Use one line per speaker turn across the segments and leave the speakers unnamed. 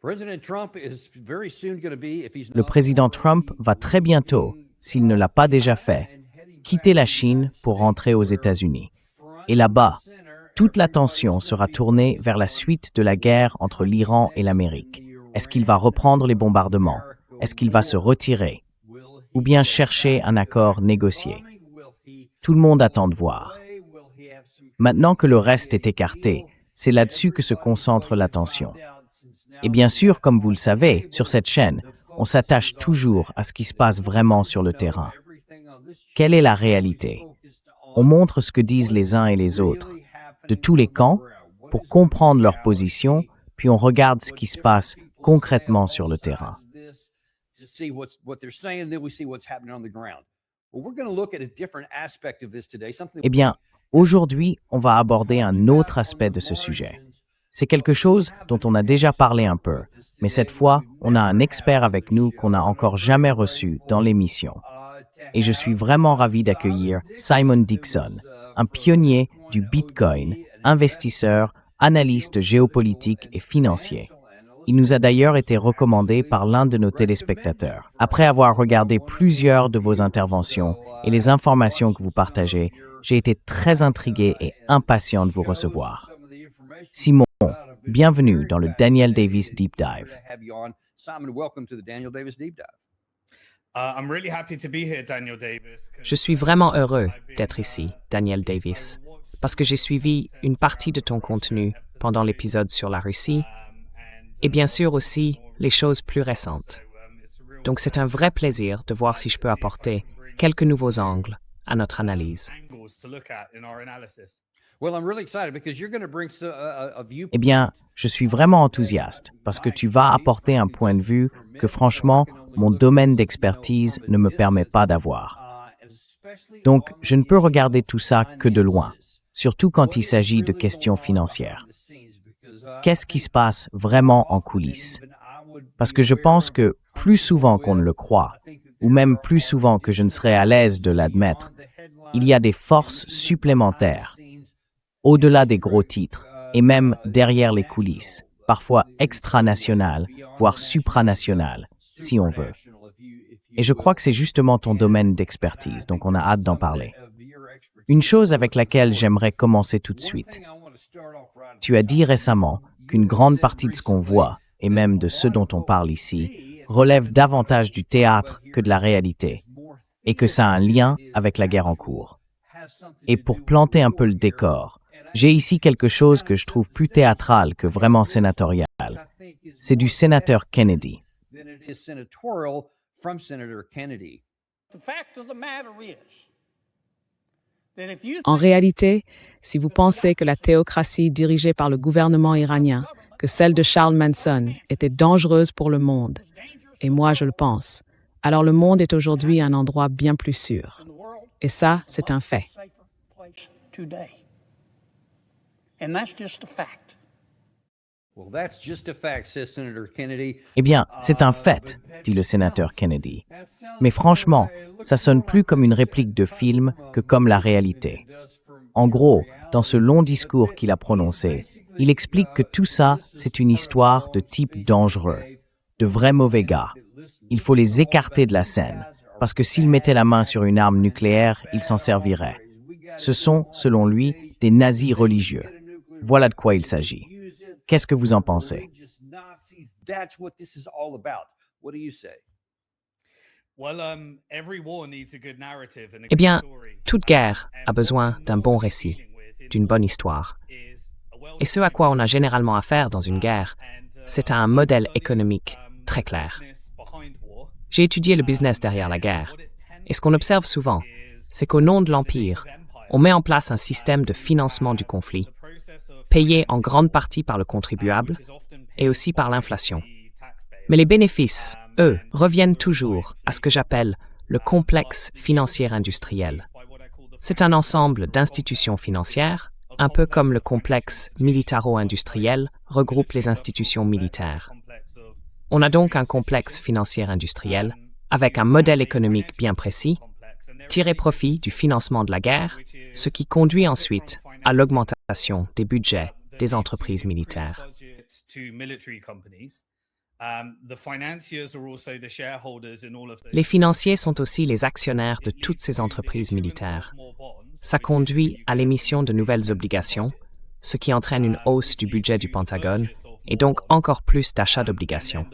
Le président Trump va très bientôt, s'il ne l'a pas déjà fait, quitter la Chine pour rentrer aux États-Unis. Et là-bas, toute l'attention sera tournée vers la suite de la guerre entre l'Iran et l'Amérique. Est-ce qu'il va reprendre les bombardements? Est-ce qu'il va se retirer? Ou bien chercher un accord négocié? Tout le monde attend de voir. Maintenant que le reste est écarté, c'est là-dessus que se concentre l'attention. Et bien sûr, comme vous le savez, sur cette chaîne, on s'attache toujours à ce qui se passe vraiment sur le terrain. Quelle est la réalité? On montre ce que disent les uns et les autres, de tous les camps, pour comprendre leur position, puis on regarde ce qui se passe concrètement sur le terrain. Eh bien, aujourd'hui, on va aborder un autre aspect de ce sujet. C'est quelque chose dont on a déjà parlé un peu, mais cette fois, on a un expert avec nous qu'on n'a encore jamais reçu dans l'émission. Et je suis vraiment ravi d'accueillir Simon Dixon, un pionnier du Bitcoin, investisseur, analyste géopolitique et financier. Il nous a d'ailleurs été recommandé par l'un de nos téléspectateurs. Après avoir regardé plusieurs de vos interventions et les informations que vous partagez, j'ai été très intrigué et impatient de vous recevoir. Simon, bienvenue dans le Daniel Davis Deep Dive.
Je suis vraiment heureux d'être ici, Daniel Davis, parce que j'ai suivi une partie de ton contenu pendant l'épisode sur la Russie et bien sûr aussi les choses plus récentes. Donc c'est un vrai plaisir de voir si je peux apporter quelques nouveaux angles à notre analyse.
Eh bien, je suis vraiment enthousiaste parce que tu vas apporter un point de vue que franchement, mon domaine d'expertise ne me permet pas d'avoir. Donc, je ne peux regarder tout ça que de loin, surtout quand il s'agit de questions financières. Qu'est-ce qui se passe vraiment en coulisses? Parce que je pense que plus souvent qu'on ne le croit, ou même plus souvent que je ne serais à l'aise de l'admettre, il y a des forces supplémentaires, au-delà des gros titres, et même derrière les coulisses, parfois extranationales, voire supranationales, si on veut. Et je crois que c'est justement ton domaine d'expertise, donc on a hâte d'en parler. Une chose avec laquelle j'aimerais commencer tout de suite. Tu as dit récemment qu'une grande partie de ce qu'on voit, et même de ce dont on parle ici, relève davantage du théâtre que de la réalité, et que ça a un lien avec la guerre en cours. Et pour planter un peu le décor, j'ai ici quelque chose que je trouve plus théâtral que vraiment sénatorial. C'est du sénateur Kennedy.
En réalité, si vous pensez que la théocratie dirigée par le gouvernement iranien, que celle de Charles Manson, était dangereuse pour le monde, et moi je le pense, alors le monde est aujourd'hui un endroit bien plus sûr. Et ça, c'est un fait.
Eh bien, c'est un fait, dit le sénateur Kennedy. Mais franchement, ça sonne plus comme une réplique de film que comme la réalité. En gros, dans ce long discours qu'il a prononcé, il explique que tout ça, c'est une histoire de type dangereux, de vrais mauvais gars. Il faut les écarter de la scène, parce que s'ils mettaient la main sur une arme nucléaire, ils s'en serviraient. Ce sont, selon lui, des nazis religieux. Voilà de quoi il s'agit. Qu'est-ce que vous en pensez?
Eh bien, toute guerre a besoin d'un bon récit, d'une bonne histoire. Et ce à quoi on a généralement affaire dans une guerre, c'est à un modèle économique très clair. J'ai étudié le business derrière la guerre, et ce qu'on observe souvent, c'est qu'au nom de l'Empire, on met en place un système de financement du conflit, payé en grande partie par le contribuable et aussi par l'inflation. Mais les bénéfices, eux, reviennent toujours à ce que j'appelle le complexe financier industriel. C'est un ensemble d'institutions financières, un peu comme le complexe militaro-industriel regroupe les institutions militaires. On a donc un complexe financier industriel avec un modèle économique bien précis, tirer profit du financement de la guerre, ce qui conduit ensuite à l'augmentation des budgets des entreprises militaires. Les financiers sont aussi les actionnaires de toutes ces entreprises militaires. Ça conduit à l'émission de nouvelles obligations, ce qui entraîne une hausse du budget du Pentagone et donc encore plus d'achats d'obligations.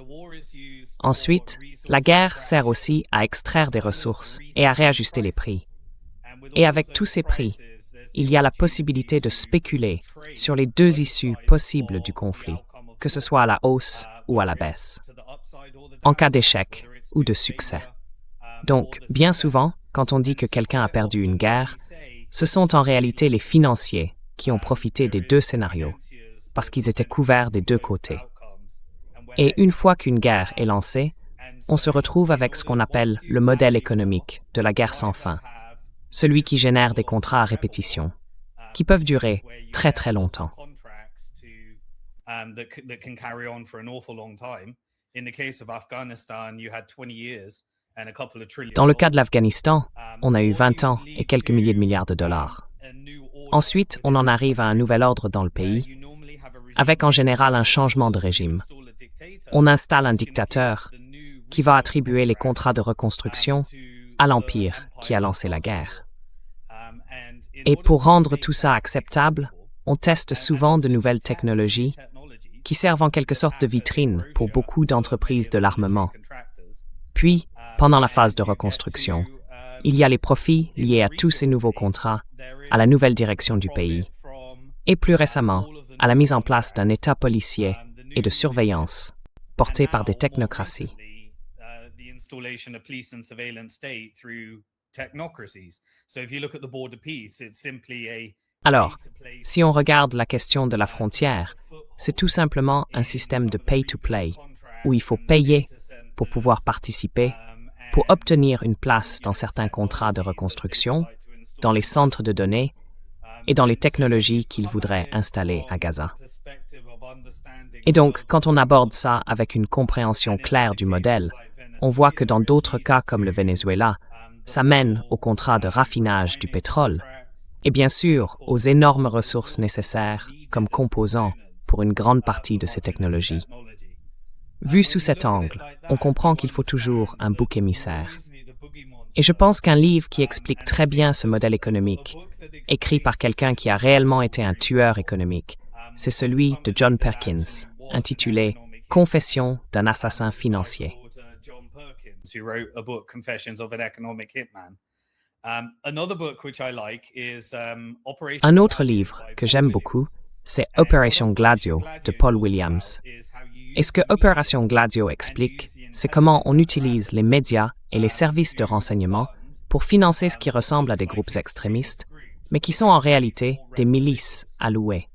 Ensuite, la guerre sert aussi à extraire des ressources et à réajuster les prix. Et avec tous ces prix, il y a la possibilité de spéculer sur les deux issues possibles du conflit, que ce soit à la hausse ou à la baisse, en cas d'échec ou de succès. Donc, bien souvent, quand on dit que quelqu'un a perdu une guerre, ce sont en réalité les financiers qui ont profité des deux scénarios, parce qu'ils étaient couverts des deux côtés. Et une fois qu'une guerre est lancée, on se retrouve avec ce qu'on appelle le modèle économique de la guerre sans fin, celui qui génère des contrats à répétition, qui peuvent durer très très longtemps. Dans le cas de l'Afghanistan, on a eu 20 ans et quelques milliers de milliards de dollars. Ensuite, on en arrive à un nouvel ordre dans le pays, avec en général un changement de régime. On installe un dictateur qui va attribuer les contrats de reconstruction à l'Empire qui a lancé la guerre. Et pour rendre tout ça acceptable, on teste souvent de nouvelles technologies qui servent en quelque sorte de vitrine pour beaucoup d'entreprises de l'armement. Puis, pendant la phase de reconstruction, il y a les profits liés à tous ces nouveaux contrats, à la nouvelle direction du pays, et plus récemment, à la mise en place d'un État policier et de surveillance porté par des technocraties. Alors, si on regarde la question de la frontière, c'est tout simplement un système de pay-to-play, où il faut payer pour pouvoir participer, pour obtenir une place dans certains contrats de reconstruction, dans les centres de données et dans les technologies qu'ils voudraient installer à Gaza. Et donc, quand on aborde ça avec une compréhension claire du modèle, on voit que dans d'autres cas comme le Venezuela, ça mène au contrat de raffinage du pétrole et bien sûr aux énormes ressources nécessaires comme composants pour une grande partie de ces technologies. Vu sous cet angle, on comprend qu'il faut toujours un bouc émissaire. Et je pense qu'un livre qui explique très bien ce modèle économique, écrit par quelqu'un qui a réellement été un tueur économique, c'est celui de John Perkins, intitulé « Confession d'un assassin financier ». Un autre livre que j'aime beaucoup, c'est Opération Gladio de Paul Williams. Et ce que Opération Gladio explique, c'est comment on utilise les médias et les services de renseignement pour financer ce qui ressemble à des groupes extrémistes, mais qui sont en réalité des milices allouées.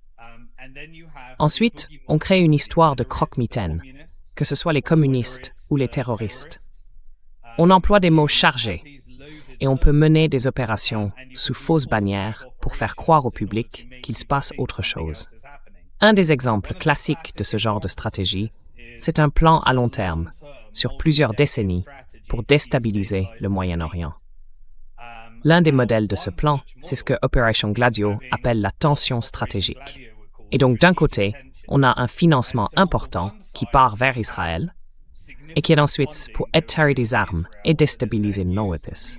Ensuite, on crée une histoire de croque-mitaine, que ce soit les communistes ou les terroristes. On emploie des mots chargés et on peut mener des opérations sous fausses bannières pour faire croire au public qu'il se passe autre chose. Un des exemples classiques de ce genre de stratégie, c'est un plan à long terme, sur plusieurs décennies, pour déstabiliser le Moyen-Orient. L'un des modèles de ce plan, c'est ce que Opération Gladio appelle la tension stratégique. Et donc, d'un côté, on a un financement important qui part vers Israël et qui est ensuite pour étaler des armes et déstabiliser le Noétis.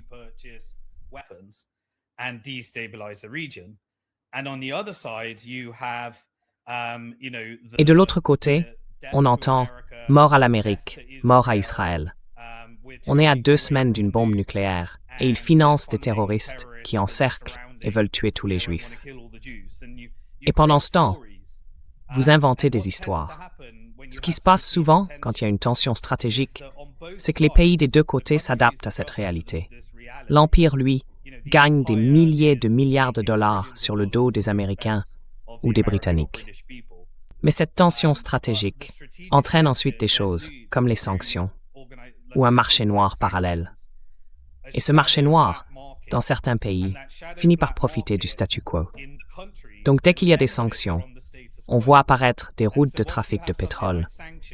Et de l'autre côté, on entend « mort à l'Amérique, mort à Israël ». On est à 2 semaines d'une bombe nucléaire et ils financent des terroristes qui encerclent et veulent tuer tous les Juifs. Et pendant ce temps, vous inventez des histoires. Ce qui se passe souvent quand il y a une tension stratégique, c'est que les pays des deux côtés s'adaptent à cette réalité. L'Empire, lui, gagne des milliers de milliards de dollars sur le dos des Américains ou des Britanniques. Mais cette tension stratégique entraîne ensuite des choses comme les sanctions ou un marché noir parallèle. Et ce marché noir, dans certains pays, finit par profiter du statu quo. Donc dès qu'il y a des sanctions, on voit apparaître des routes de trafic de pétrole,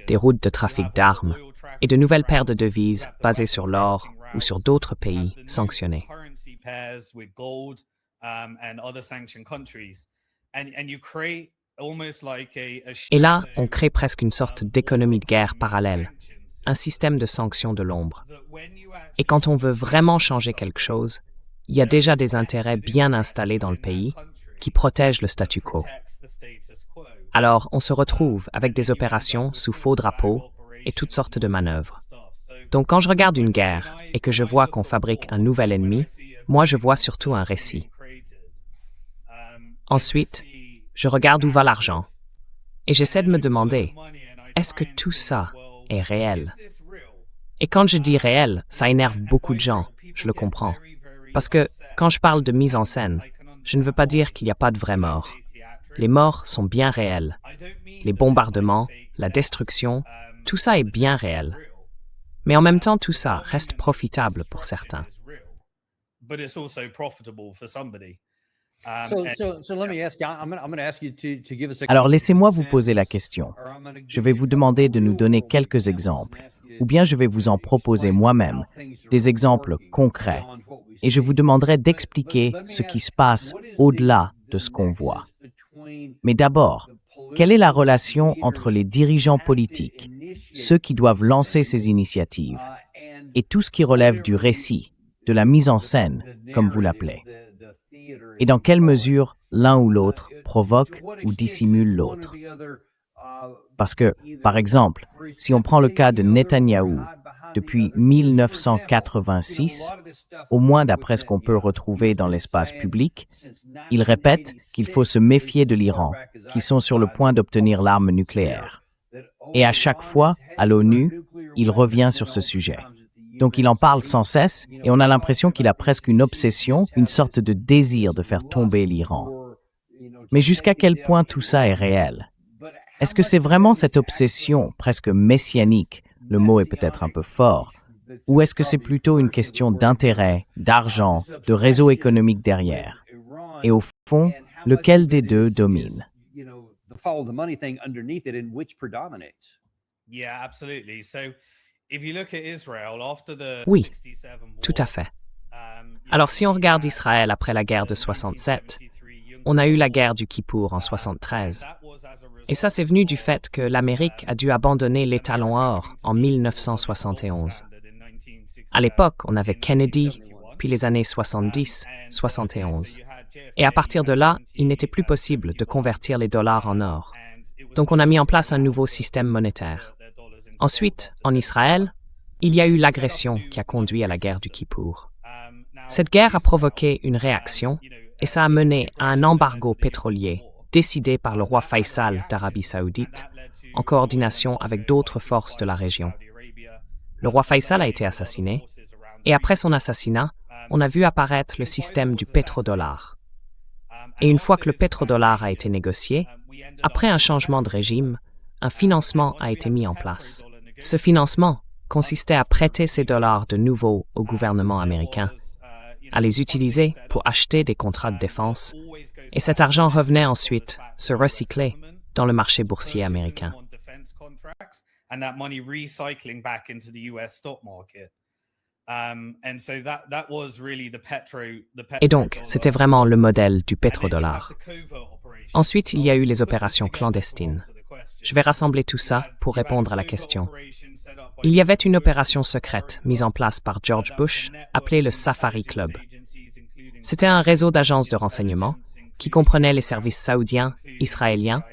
des routes de trafic d'armes et de nouvelles paires de devises basées sur l'or ou sur d'autres pays sanctionnés. Et là, on crée presque une sorte d'économie de guerre parallèle, un système de sanctions de l'ombre. Et quand on veut vraiment changer quelque chose, il y a déjà des intérêts bien installés dans le pays qui protègent le statu quo. Alors, on se retrouve avec des opérations sous faux drapeau et toutes sortes de manœuvres. Donc, quand je regarde une guerre et que je vois qu'on fabrique un nouvel ennemi, moi, je vois surtout un récit. Ensuite, je regarde où va l'argent et j'essaie de me demander, est-ce que tout ça est réel? Et quand je dis réel, ça énerve beaucoup de gens, je le comprends. Parce que quand je parle de mise en scène, je ne veux pas dire qu'il n'y a pas de vraies morts. Les morts sont bien réels. Les bombardements, la destruction, tout ça est bien réel. Mais en même temps, tout ça reste profitable pour certains.
Alors laissez-moi vous poser la question. Je vais vous demander de nous donner quelques exemples, ou bien je vais vous en proposer moi-même, des exemples concrets, et je vous demanderai d'expliquer ce qui se passe au-delà de ce qu'on voit. Mais d'abord, quelle est la relation entre les dirigeants politiques, ceux qui doivent lancer ces initiatives, et tout ce qui relève du récit, de la mise en scène, comme vous l'appelez? Et dans quelle mesure l'un ou l'autre provoque ou dissimule l'autre? Parce que, par exemple, si on prend le cas de Netanyahou, depuis 1986, au moins d'après ce qu'on peut retrouver dans l'espace public, il répète qu'il faut se méfier de l'Iran, qui sont sur le point d'obtenir l'arme nucléaire. Et à chaque fois, à l'ONU, il revient sur ce sujet. Donc il en parle sans cesse et on a l'impression qu'il a presque une obsession, une sorte de désir de faire tomber l'Iran. Mais jusqu'à quel point tout ça est réel? Est-ce que c'est vraiment cette obsession presque messianique, le mot est peut-être un peu fort, ou est-ce que c'est plutôt une question d'intérêt, d'argent, de réseau économique derrière? Et au fond, lequel des deux domine?
Oui, tout à fait. Alors si on regarde Israël après la guerre de 67, on a eu la guerre du Kippour en 73. Et ça, c'est venu du fait que l'Amérique a dû abandonner l'étalon or en 1971. À l'époque, on avait Kennedy, puis les années 70, 71. Et à partir de là, il n'était plus possible de convertir les dollars en or. Donc on a mis en place un nouveau système monétaire. Ensuite, en Israël, il y a eu l'agression qui a conduit à la guerre du Kippour. Cette guerre a provoqué une réaction et ça a mené à un embargo pétrolier décidé par le roi Faisal d'Arabie Saoudite en coordination avec d'autres forces de la région. Le roi Faisal a été assassiné et après son assassinat, on a vu apparaître le système du pétrodollar. Et une fois que le pétrodollar a été négocié, après un changement de régime, un financement a été mis en place. Ce financement consistait à prêter ces dollars de nouveau au gouvernement américain, à les utiliser pour acheter des contrats de défense, et cet argent revenait ensuite se recycler dans le marché boursier américain. Et donc, c'était vraiment le modèle du pétrodollar. Ensuite, il y a eu les opérations clandestines. Je vais rassembler tout ça pour répondre à la question. Il y avait une opération secrète mise en place par George Bush, appelée le Safari Club. C'était un réseau d'agences de renseignement qui comprenait les services saoudiens, israéliens,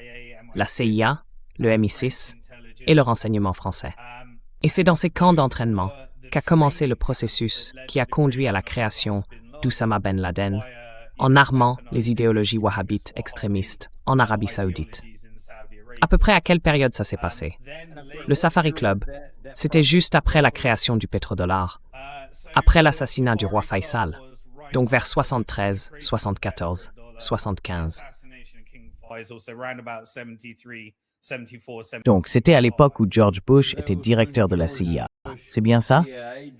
la CIA, le MI6 et le renseignement français. Et c'est dans ces camps d'entraînement qu'a commencé le processus qui a conduit à la création d'Oussama Ben Laden en armant les idéologies wahhabites extrémistes en Arabie Saoudite. À peu près à quelle période ça s'est passé? Le Safari Club, c'était juste après la création du pétrodollar, après l'assassinat du roi Faisal, donc vers 73, 74, 75.
Donc, c'était à l'époque où George Bush était directeur de la CIA. C'est bien ça?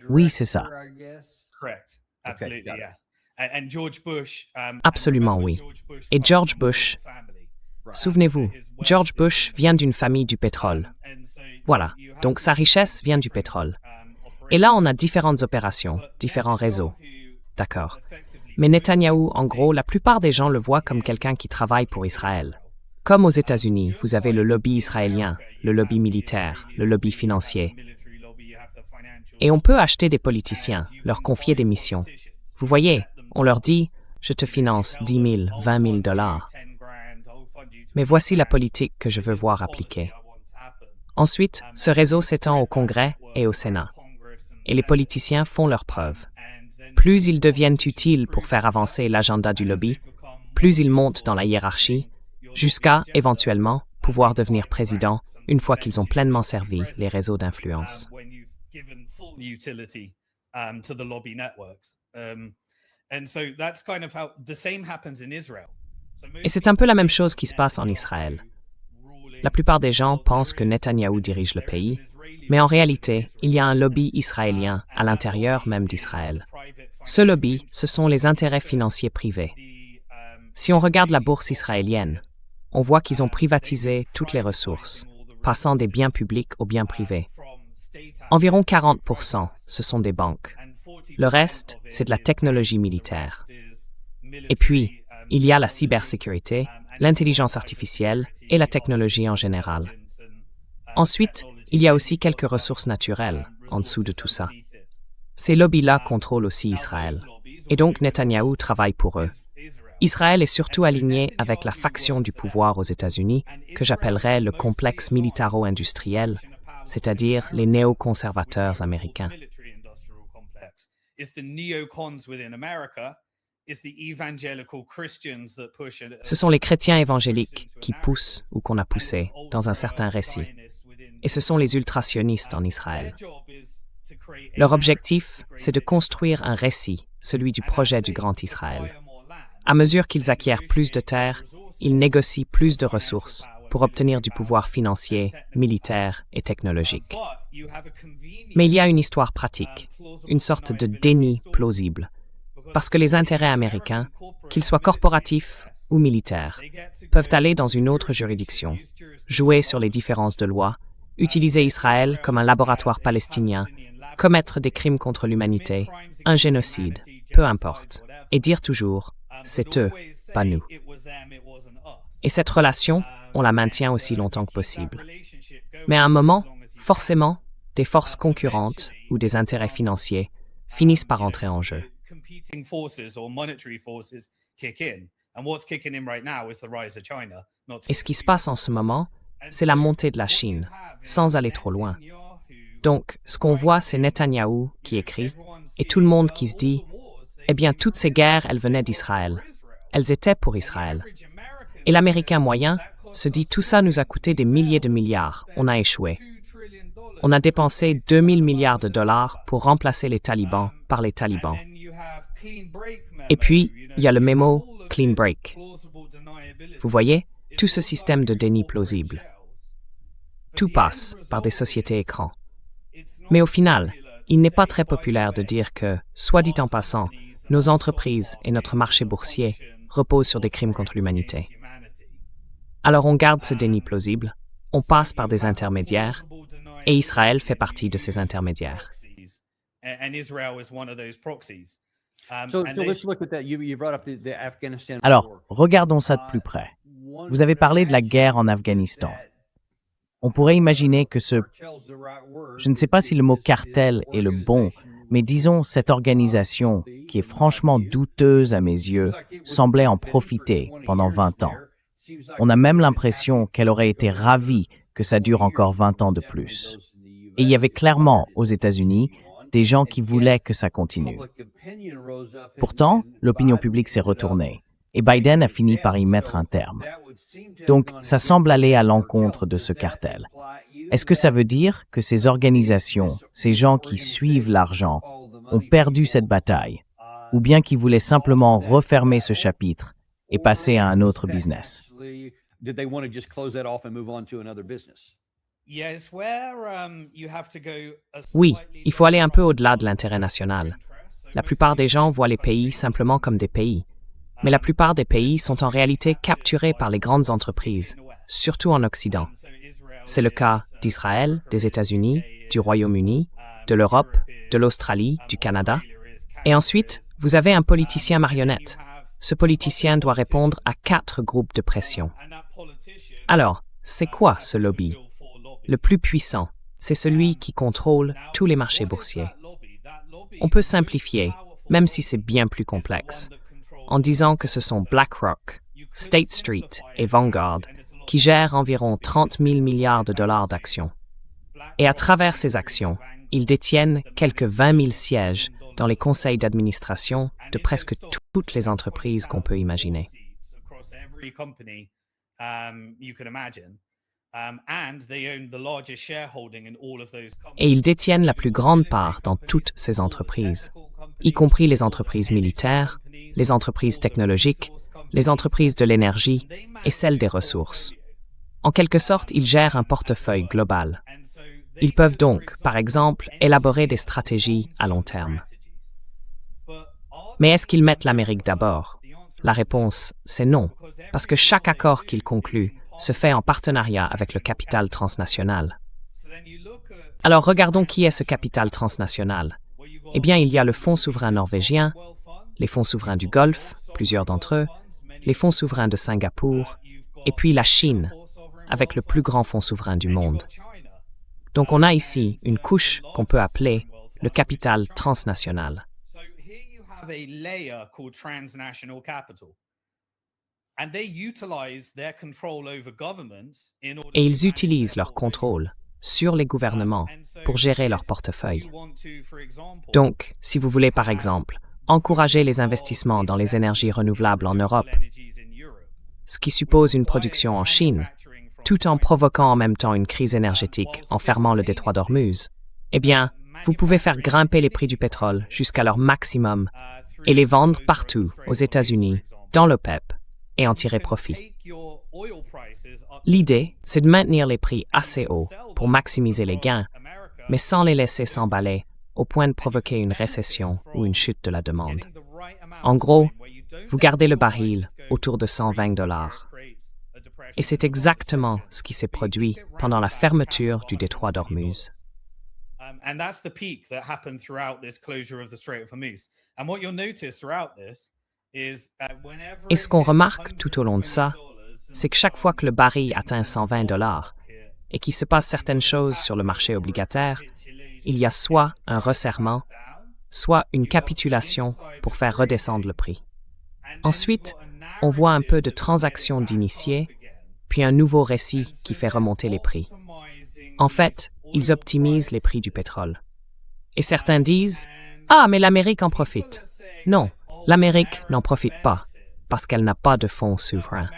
Oui, c'est ça.
Absolument oui. Et George Bush, souvenez-vous, George Bush vient d'une famille du pétrole. Voilà, donc sa richesse vient du pétrole. Et là, on a différentes opérations, différents réseaux. D'accord. Mais Netanyahou, en gros, la plupart des gens le voient comme quelqu'un qui travaille pour Israël, Comme aux États-Unis, vous avez le lobby israélien, le lobby militaire, le lobby financier. Et on peut acheter des politiciens, leur confier des missions. Vous voyez, on leur dit « Je te finance 10 000, 20 000 dollars. » Mais voici la politique que je veux voir appliquée. Ensuite, ce réseau s'étend au Congrès et au Sénat. Et les politiciens font leurs preuves. Plus ils deviennent utiles pour faire avancer l'agenda du lobby, plus ils montent dans la hiérarchie, jusqu'à, éventuellement, pouvoir devenir président une fois qu'ils ont pleinement servi les réseaux d'influence. Et c'est un peu la même chose qui se passe en Israël. La plupart des gens pensent que Netanyahou dirige le pays, mais en réalité, il y a un lobby israélien à l'intérieur même d'Israël. Ce lobby, ce sont les intérêts financiers privés. Si on regarde la bourse israélienne, on voit qu'ils ont privatisé toutes les ressources, passant des biens publics aux biens privés. Environ 40%, ce sont des banques. Le reste, c'est de la technologie militaire. Et puis, il y a la cybersécurité, l'intelligence artificielle et la technologie en général. Ensuite, il y a aussi quelques ressources naturelles en dessous de tout ça. Ces lobbies-là contrôlent aussi Israël. Et donc Netanyahou travaille pour eux. Israël est surtout aligné avec la faction du pouvoir aux États-Unis que j'appellerais le complexe militaro-industriel, c'est-à-dire les néoconservateurs américains. Ce sont les chrétiens évangéliques qui poussent ou qu'on a poussé dans un certain récit. Et ce sont les ultrasionistes en Israël. Leur objectif, c'est de construire un récit, celui du projet du Grand Israël. À mesure qu'ils acquièrent plus de terres, ils négocient plus de ressources pour obtenir du pouvoir financier, militaire et technologique. Mais il y a une histoire pratique, une sorte de déni plausible, parce que les intérêts américains, qu'ils soient corporatifs ou militaires, peuvent aller dans une autre juridiction, jouer sur les différences de loi, utiliser Israël comme un laboratoire palestinien, commettre des crimes contre l'humanité, un génocide, peu importe, et dire toujours « c'est eux, pas nous ». Et cette relation, on la maintient aussi longtemps que possible. Mais à un moment, forcément, des forces concurrentes ou des intérêts financiers finissent par entrer en jeu. Et ce qui se passe en ce moment, c'est la montée de la Chine, sans aller trop loin. Donc, ce qu'on voit, c'est Netanyahou qui écrit, et tout le monde qui se dit « Eh bien, toutes ces guerres, elles venaient d'Israël. Elles étaient pour Israël. » Et l'Américain moyen se dit « Tout ça nous a coûté des milliers de milliards. On a échoué. On a dépensé 2000 milliards de dollars pour remplacer les talibans par les talibans. » Et puis, il y a le mémo « clean break ». Vous voyez, tout ce système de déni plausible. Tout passe par des sociétés écrans. Mais au final, il n'est pas très populaire de dire que, soit dit en passant, nos entreprises et notre marché boursier reposent sur des crimes contre l'humanité. Alors on garde ce déni plausible, on passe par des intermédiaires, et Israël fait partie de ces intermédiaires.
Alors, regardons ça de plus près. Vous avez parlé de la guerre en Afghanistan. On pourrait imaginer que je ne sais pas si le mot cartel est le bon, mais disons cette organisation, qui est franchement douteuse à mes yeux, semblait en profiter pendant 20 ans. On a même l'impression qu'elle aurait été ravie que ça dure encore 20 ans de plus. Et il y avait clairement, aux États-Unis, des gens qui voulaient que ça continue. Pourtant, l'opinion publique s'est retournée, et Biden a fini par y mettre un terme. Donc, ça semble aller à l'encontre de ce cartel. Est-ce que ça veut dire que ces organisations, ces gens qui suivent l'argent, ont perdu cette bataille, ou bien qu'ils voulaient simplement refermer ce chapitre et passer à un autre business?
Oui, il faut aller un peu au-delà de l'intérêt national. La plupart des gens voient les pays simplement comme des pays. Mais la plupart des pays sont en réalité capturés par les grandes entreprises, surtout en Occident. C'est le cas d'Israël, des États-Unis, du Royaume-Uni, de l'Europe, de l'Australie, du Canada. Et ensuite, vous avez un politicien marionnette. ce politicien doit répondre à 4 groupes de pression. Alors, c'est quoi ce lobby? Le plus puissant, c'est celui qui contrôle tous les marchés boursiers. On peut simplifier, même si c'est bien plus complexe, en disant que ce sont BlackRock, State Street et Vanguard qui gèrent environ 30 000 milliards de dollars d'actions. Et à travers ces actions, ils détiennent quelques 20 000 sièges dans les conseils d'administration de presque toutes les entreprises qu'on peut imaginer. Et ils détiennent la plus grande part dans toutes ces entreprises, y compris les entreprises militaires, les entreprises technologiques, les entreprises de l'énergie et celles des ressources. En quelque sorte, ils gèrent un portefeuille global. Ils peuvent donc, par exemple, élaborer des stratégies à long terme. Mais est-ce qu'ils mettent l'Amérique d'abord? La réponse, c'est non, parce que chaque accord qu'ils concluent se fait en partenariat avec le capital transnational. Alors regardons qui est ce capital transnational. Eh bien, il y a le Fonds souverain norvégien, les fonds souverains du Golfe, plusieurs d'entre eux, les fonds souverains de Singapour, et puis la Chine, avec le plus grand fonds souverain du monde. Donc on a ici une couche qu'on peut appeler le capital transnational. Et ils utilisent leur contrôle sur les gouvernements pour gérer leur portefeuille. Donc, si vous voulez par exemple encourager les investissements dans les énergies renouvelables en Europe, ce qui suppose une production en Chine, tout en provoquant en même temps une crise énergétique en fermant le détroit d'Ormuz, eh bien, vous pouvez faire grimper les prix du pétrole jusqu'à leur maximum et les vendre partout aux États-Unis, dans l'OPEP, et en tirer profit. L'idée, c'est de maintenir les prix assez hauts pour maximiser les gains, mais sans les laisser s'emballer au point de provoquer une récession ou une chute de la demande. En gros, vous gardez le baril autour de 120 $. Et c'est exactement ce qui s'est produit pendant la fermeture du détroit d'Ormuz. Et ce qu'on remarque tout au long de ça, c'est que chaque fois que le baril atteint 120 $ et qu'il se passe certaines choses sur le marché obligataire, il y a soit un resserrement, soit une capitulation pour faire redescendre le prix. Ensuite, on voit un peu de transactions d'initiés, puis un nouveau récit qui fait remonter les prix. En fait, ils optimisent les prix du pétrole. Et certains disent « Ah, mais l'Amérique en profite ». Non, l'Amérique n'en profite pas, parce qu'elle n'a pas de fonds souverains.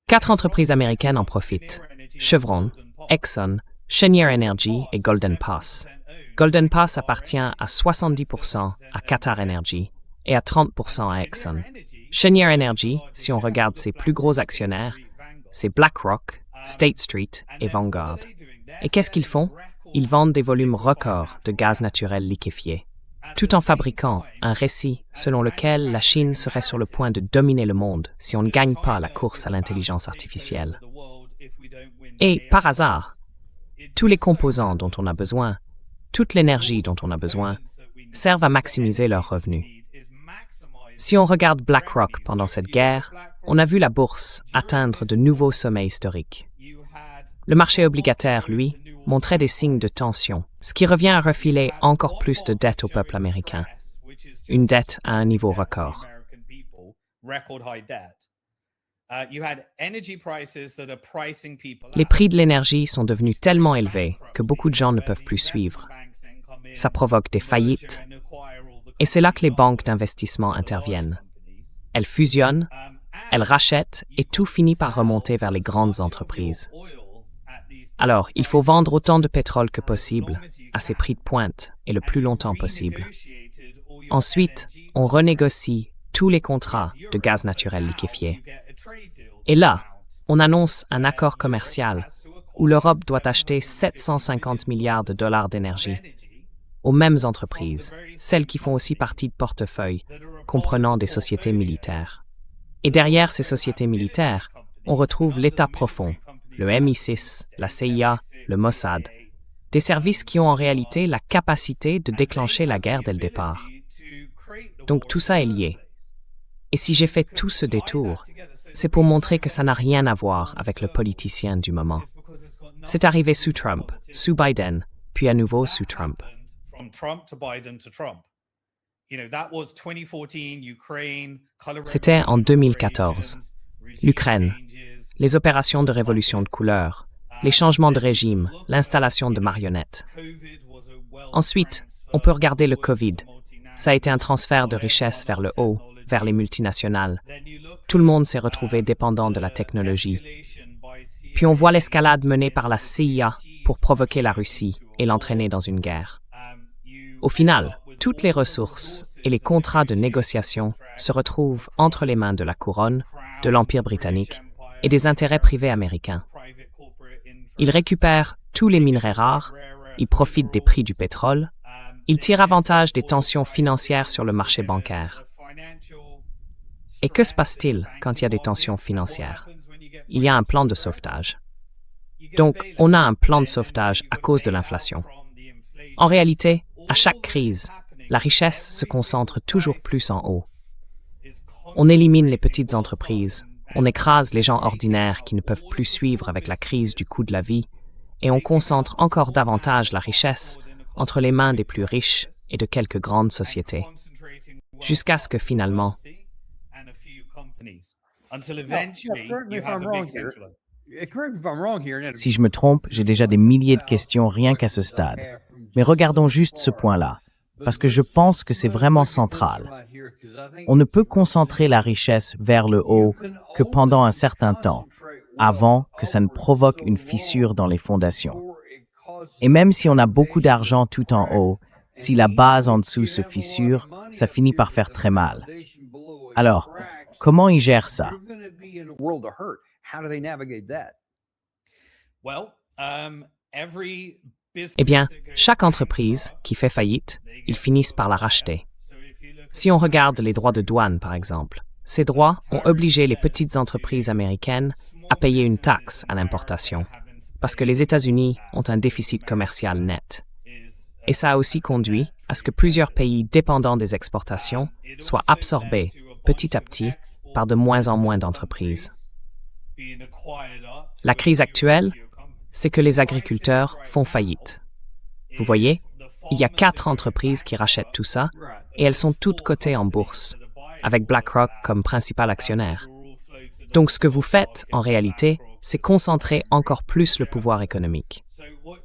Quatre entreprises américaines en profitent: Chevron, Exxon, Cheniere Energy et Golden Pass. Golden Pass appartient à 70% à Qatar Energy et à 30% à Exxon. Cheniere Energy, si on regarde ses plus gros actionnaires, c'est BlackRock, State Street et Vanguard. Et qu'est-ce qu'ils font? Ils vendent des volumes records de gaz naturel liquéfié, tout en fabriquant un récit selon lequel la Chine serait sur le point de dominer le monde si on ne gagne pas la course à l'intelligence artificielle. Et par hasard, tous les composants dont on a besoin, toute l'énergie dont on a besoin, servent à maximiser leurs revenus. Si on regarde BlackRock pendant cette guerre, on a vu la bourse atteindre de nouveaux sommets historiques. Le marché obligataire, lui, montrait des signes de tension, ce qui revient à refiler encore plus de dette au peuple américain. Une dette à un niveau record. Les prix de l'énergie sont devenus tellement élevés que beaucoup de gens ne peuvent plus suivre. Ça provoque des faillites. Et c'est là que les banques d'investissement interviennent. Elles fusionnent, elles rachètent et tout finit par remonter vers les grandes entreprises. Alors, il faut vendre autant de pétrole que possible, à ces prix de pointe et le plus longtemps possible. Ensuite, on renégocie tous les contrats de gaz naturel liquéfié. Et là, on annonce un accord commercial où l'Europe doit acheter 750 milliards de dollars d'énergie aux mêmes entreprises, celles qui font aussi partie de portefeuilles, comprenant des sociétés militaires. Et derrière ces sociétés militaires, on retrouve l'État profond, le MI6, la CIA, le Mossad. des services qui ont en réalité la capacité de déclencher la guerre dès le départ. Donc tout ça est lié. Et si j'ai fait tout ce détour, c'est pour montrer que ça n'a rien à voir avec le politicien du moment. C'est arrivé sous Trump, sous Biden, puis à nouveau sous Trump. C'était en 2014. L'Ukraine, les opérations de révolution de couleur, les changements de régime, l'installation de marionnettes. Ensuite, on peut regarder le Covid. Ça a été un transfert de richesse vers le haut, vers les multinationales. Tout le monde s'est retrouvé dépendant de la technologie. Puis on voit l'escalade menée par la CIA pour provoquer la Russie et l'entraîner dans une guerre. Au final, toutes les ressources et les contrats de négociation se retrouvent entre les mains de la couronne, de l'Empire britannique et des intérêts privés américains. Ils récupèrent tous les minerais rares, ils profitent des prix du pétrole, ils tirent avantage des tensions financières sur le marché bancaire. Et que se passe-t-il quand il y a des tensions financières? Il y a un plan de sauvetage. Donc, on a un plan de sauvetage à cause de l'inflation. En réalité, à chaque crise, la richesse se concentre toujours plus en haut. On élimine les petites entreprises, on écrase les gens ordinaires qui ne peuvent plus suivre avec la crise du coût de la vie, et on concentre encore davantage la richesse entre les mains des plus riches et de quelques grandes sociétés. Jusqu'à ce que finalement,
Si je me trompe, j'ai déjà des milliers de questions rien qu'à ce stade. Mais regardons juste ce point-là, parce que je pense que c'est vraiment central. On ne peut concentrer la richesse vers le haut que pendant un certain temps, avant que ça ne provoque une fissure dans les fondations. Et même si on a beaucoup d'argent tout en haut, si la base en dessous se fissure, ça finit par faire très mal. Alors, comment ils gèrent ça?
eh bien, chaque entreprise qui fait faillite, ils finissent par la racheter. Si on regarde les droits de douane, par exemple, ces droits ont obligé les petites entreprises américaines à payer une taxe à l'importation, parce que les États-Unis ont un déficit commercial net. Et ça a aussi conduit à ce que plusieurs pays dépendants des exportations soient absorbés petit à petit par de moins en moins d'entreprises. La crise actuelle, c'est que les agriculteurs font faillite. Vous voyez, il y a 4 entreprises qui rachètent tout ça et elles sont toutes cotées en bourse, avec BlackRock comme principal actionnaire. Donc ce que vous faites, en réalité, c'est concentrer encore plus le pouvoir économique.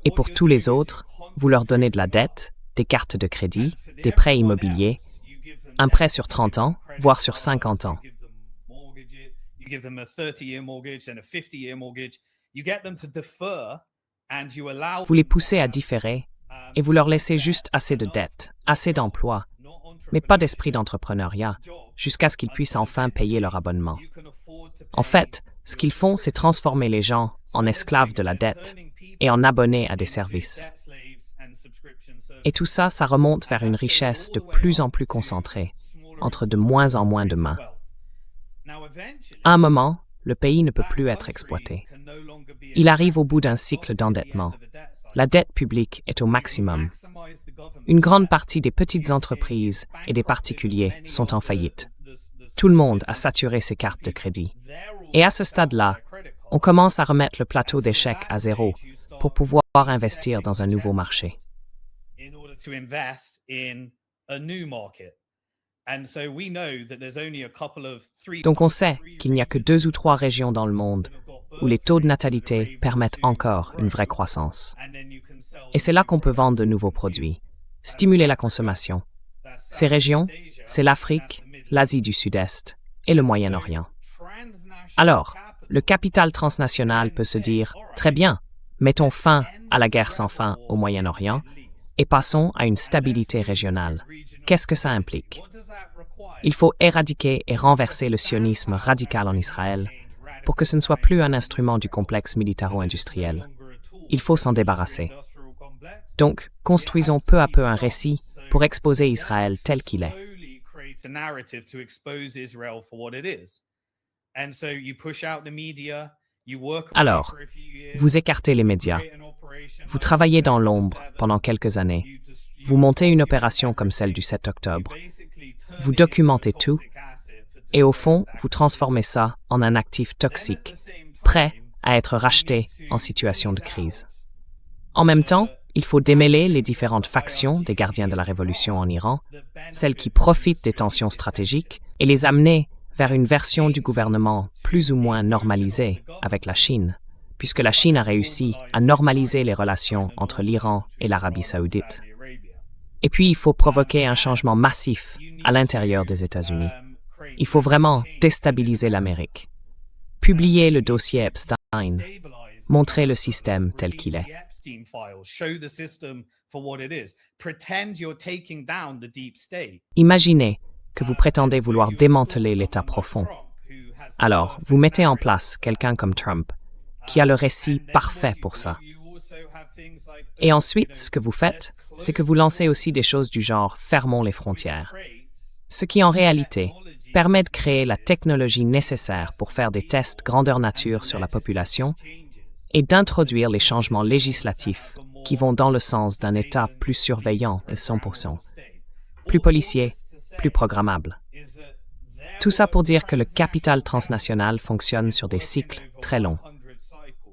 Et pour tous les autres, vous leur donnez de la dette, des cartes de crédit, des prêts immobiliers, un prêt sur 30 ans, voire sur 50 ans. Vous les poussez à différer et vous leur laissez juste assez de dettes, assez d'emplois, mais pas d'esprit d'entrepreneuriat, jusqu'à ce qu'ils puissent enfin payer leur abonnement. En fait, ce qu'ils font, c'est transformer les gens en esclaves de la dette et en abonnés à des services. Et tout ça, ça remonte vers une richesse de plus en plus concentrée, entre de moins en moins de mains. À un moment, le pays ne peut plus être exploité. Il arrive au bout d'un cycle d'endettement. La dette publique est au maximum. Une grande partie des petites entreprises et des particuliers sont en faillite. Tout le monde a saturé ses cartes de crédit. Et à ce stade-là, on commence à remettre le plateau d'échecs à zéro pour pouvoir investir dans un nouveau marché. Donc on sait qu'il n'y a que 2 ou 3 régions dans le monde où les taux de natalité permettent encore une vraie croissance. Et c'est là qu'on peut vendre de nouveaux produits, stimuler la consommation. Ces régions, c'est l'Afrique, l'Asie du Sud-Est et le Moyen-Orient. Alors, le capital transnational peut se dire « Très bien, mettons fin à la guerre sans fin au Moyen-Orient et passons à une stabilité régionale. » Qu'est-ce que ça implique? Il faut éradiquer et renverser le sionisme radical en Israël pour que ce ne soit plus un instrument du complexe militaro-industriel. Il faut s'en débarrasser. Donc, construisons peu à peu un récit pour exposer Israël tel qu'il est. Alors, vous écartez les médias. Vous travaillez dans l'ombre pendant quelques années. Vous montez une opération comme celle du 7 octobre. Vous documentez tout. Et au fond, vous transformez ça en un actif toxique, prêt à être racheté en situation de crise. En même temps, il faut démêler les différentes factions des gardiens de la révolution en Iran, celles qui profitent des tensions stratégiques, et les amener vers une version du gouvernement plus ou moins normalisée avec la Chine, puisque la Chine a réussi à normaliser les relations entre l'Iran et l'Arabie saoudite. Et puis, il faut provoquer un changement massif à l'intérieur des États-Unis. Il faut vraiment déstabiliser l'Amérique. Publier le dossier Epstein, montrer le système tel qu'il est. Imaginez que vous prétendez vouloir démanteler l'État profond. Alors, vous mettez en place quelqu'un comme Trump, qui a le récit parfait pour ça. Et ensuite, ce que vous faites, c'est que vous lancez aussi des choses du genre « fermons les frontières », ce qui en réalité permet de créer la technologie nécessaire pour faire des tests grandeur nature sur la population et d'introduire les changements législatifs qui vont dans le sens d'un État plus surveillant et 100%, plus policier, plus programmable. Tout ça pour dire que le capital transnational fonctionne sur des cycles très longs.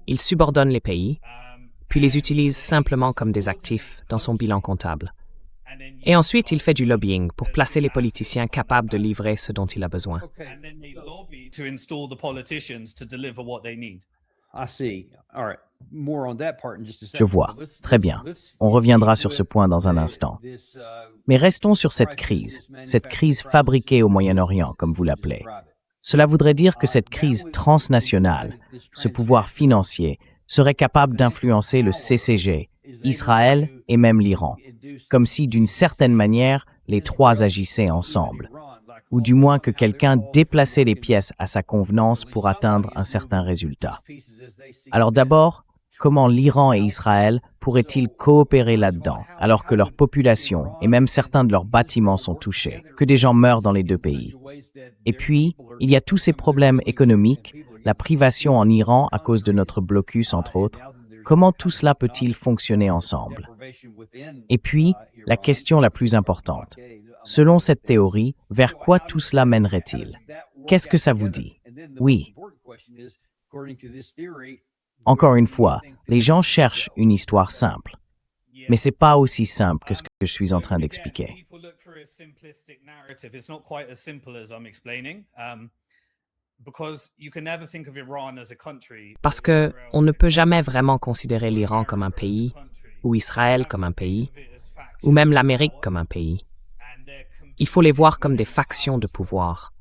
Il subordonne les pays, puis les utilise simplement comme des actifs dans son bilan comptable. Et ensuite, il fait du lobbying pour placer les politiciens capables de livrer ce dont il a besoin.
Je vois. Très bien. On reviendra sur ce point dans un instant. Mais restons sur cette crise fabriquée au Moyen-Orient, comme vous l'appelez. Cela voudrait dire que cette crise transnationale, ce pouvoir financier, serait capable d'influencer le CCG, Israël et même l'Iran, comme si, d'une certaine manière, les trois agissaient ensemble, ou du moins que quelqu'un déplaçait les pièces à sa convenance pour atteindre un certain résultat. Alors d'abord, comment l'Iran et Israël pourraient-ils coopérer là-dedans, alors que leur population et même certains de leurs bâtiments sont touchés, que des gens meurent dans les deux pays? Et puis, il y a tous ces problèmes économiques, la privation en Iran à cause de notre blocus, entre autres. Comment tout cela peut-il fonctionner ensemble? Et puis, la question la plus importante. Selon cette théorie, vers quoi tout cela mènerait-il? Qu'est-ce que ça vous dit? Oui. Encore une fois, les gens cherchent une histoire simple. Mais c'est pas aussi simple que ce que je suis en train d'expliquer.
Parce que on ne peut jamais vraiment considérer l'Iran comme un pays, ou Israël comme un pays, ou même l'Amérique comme un pays. Il faut les voir comme des factions de pouvoir.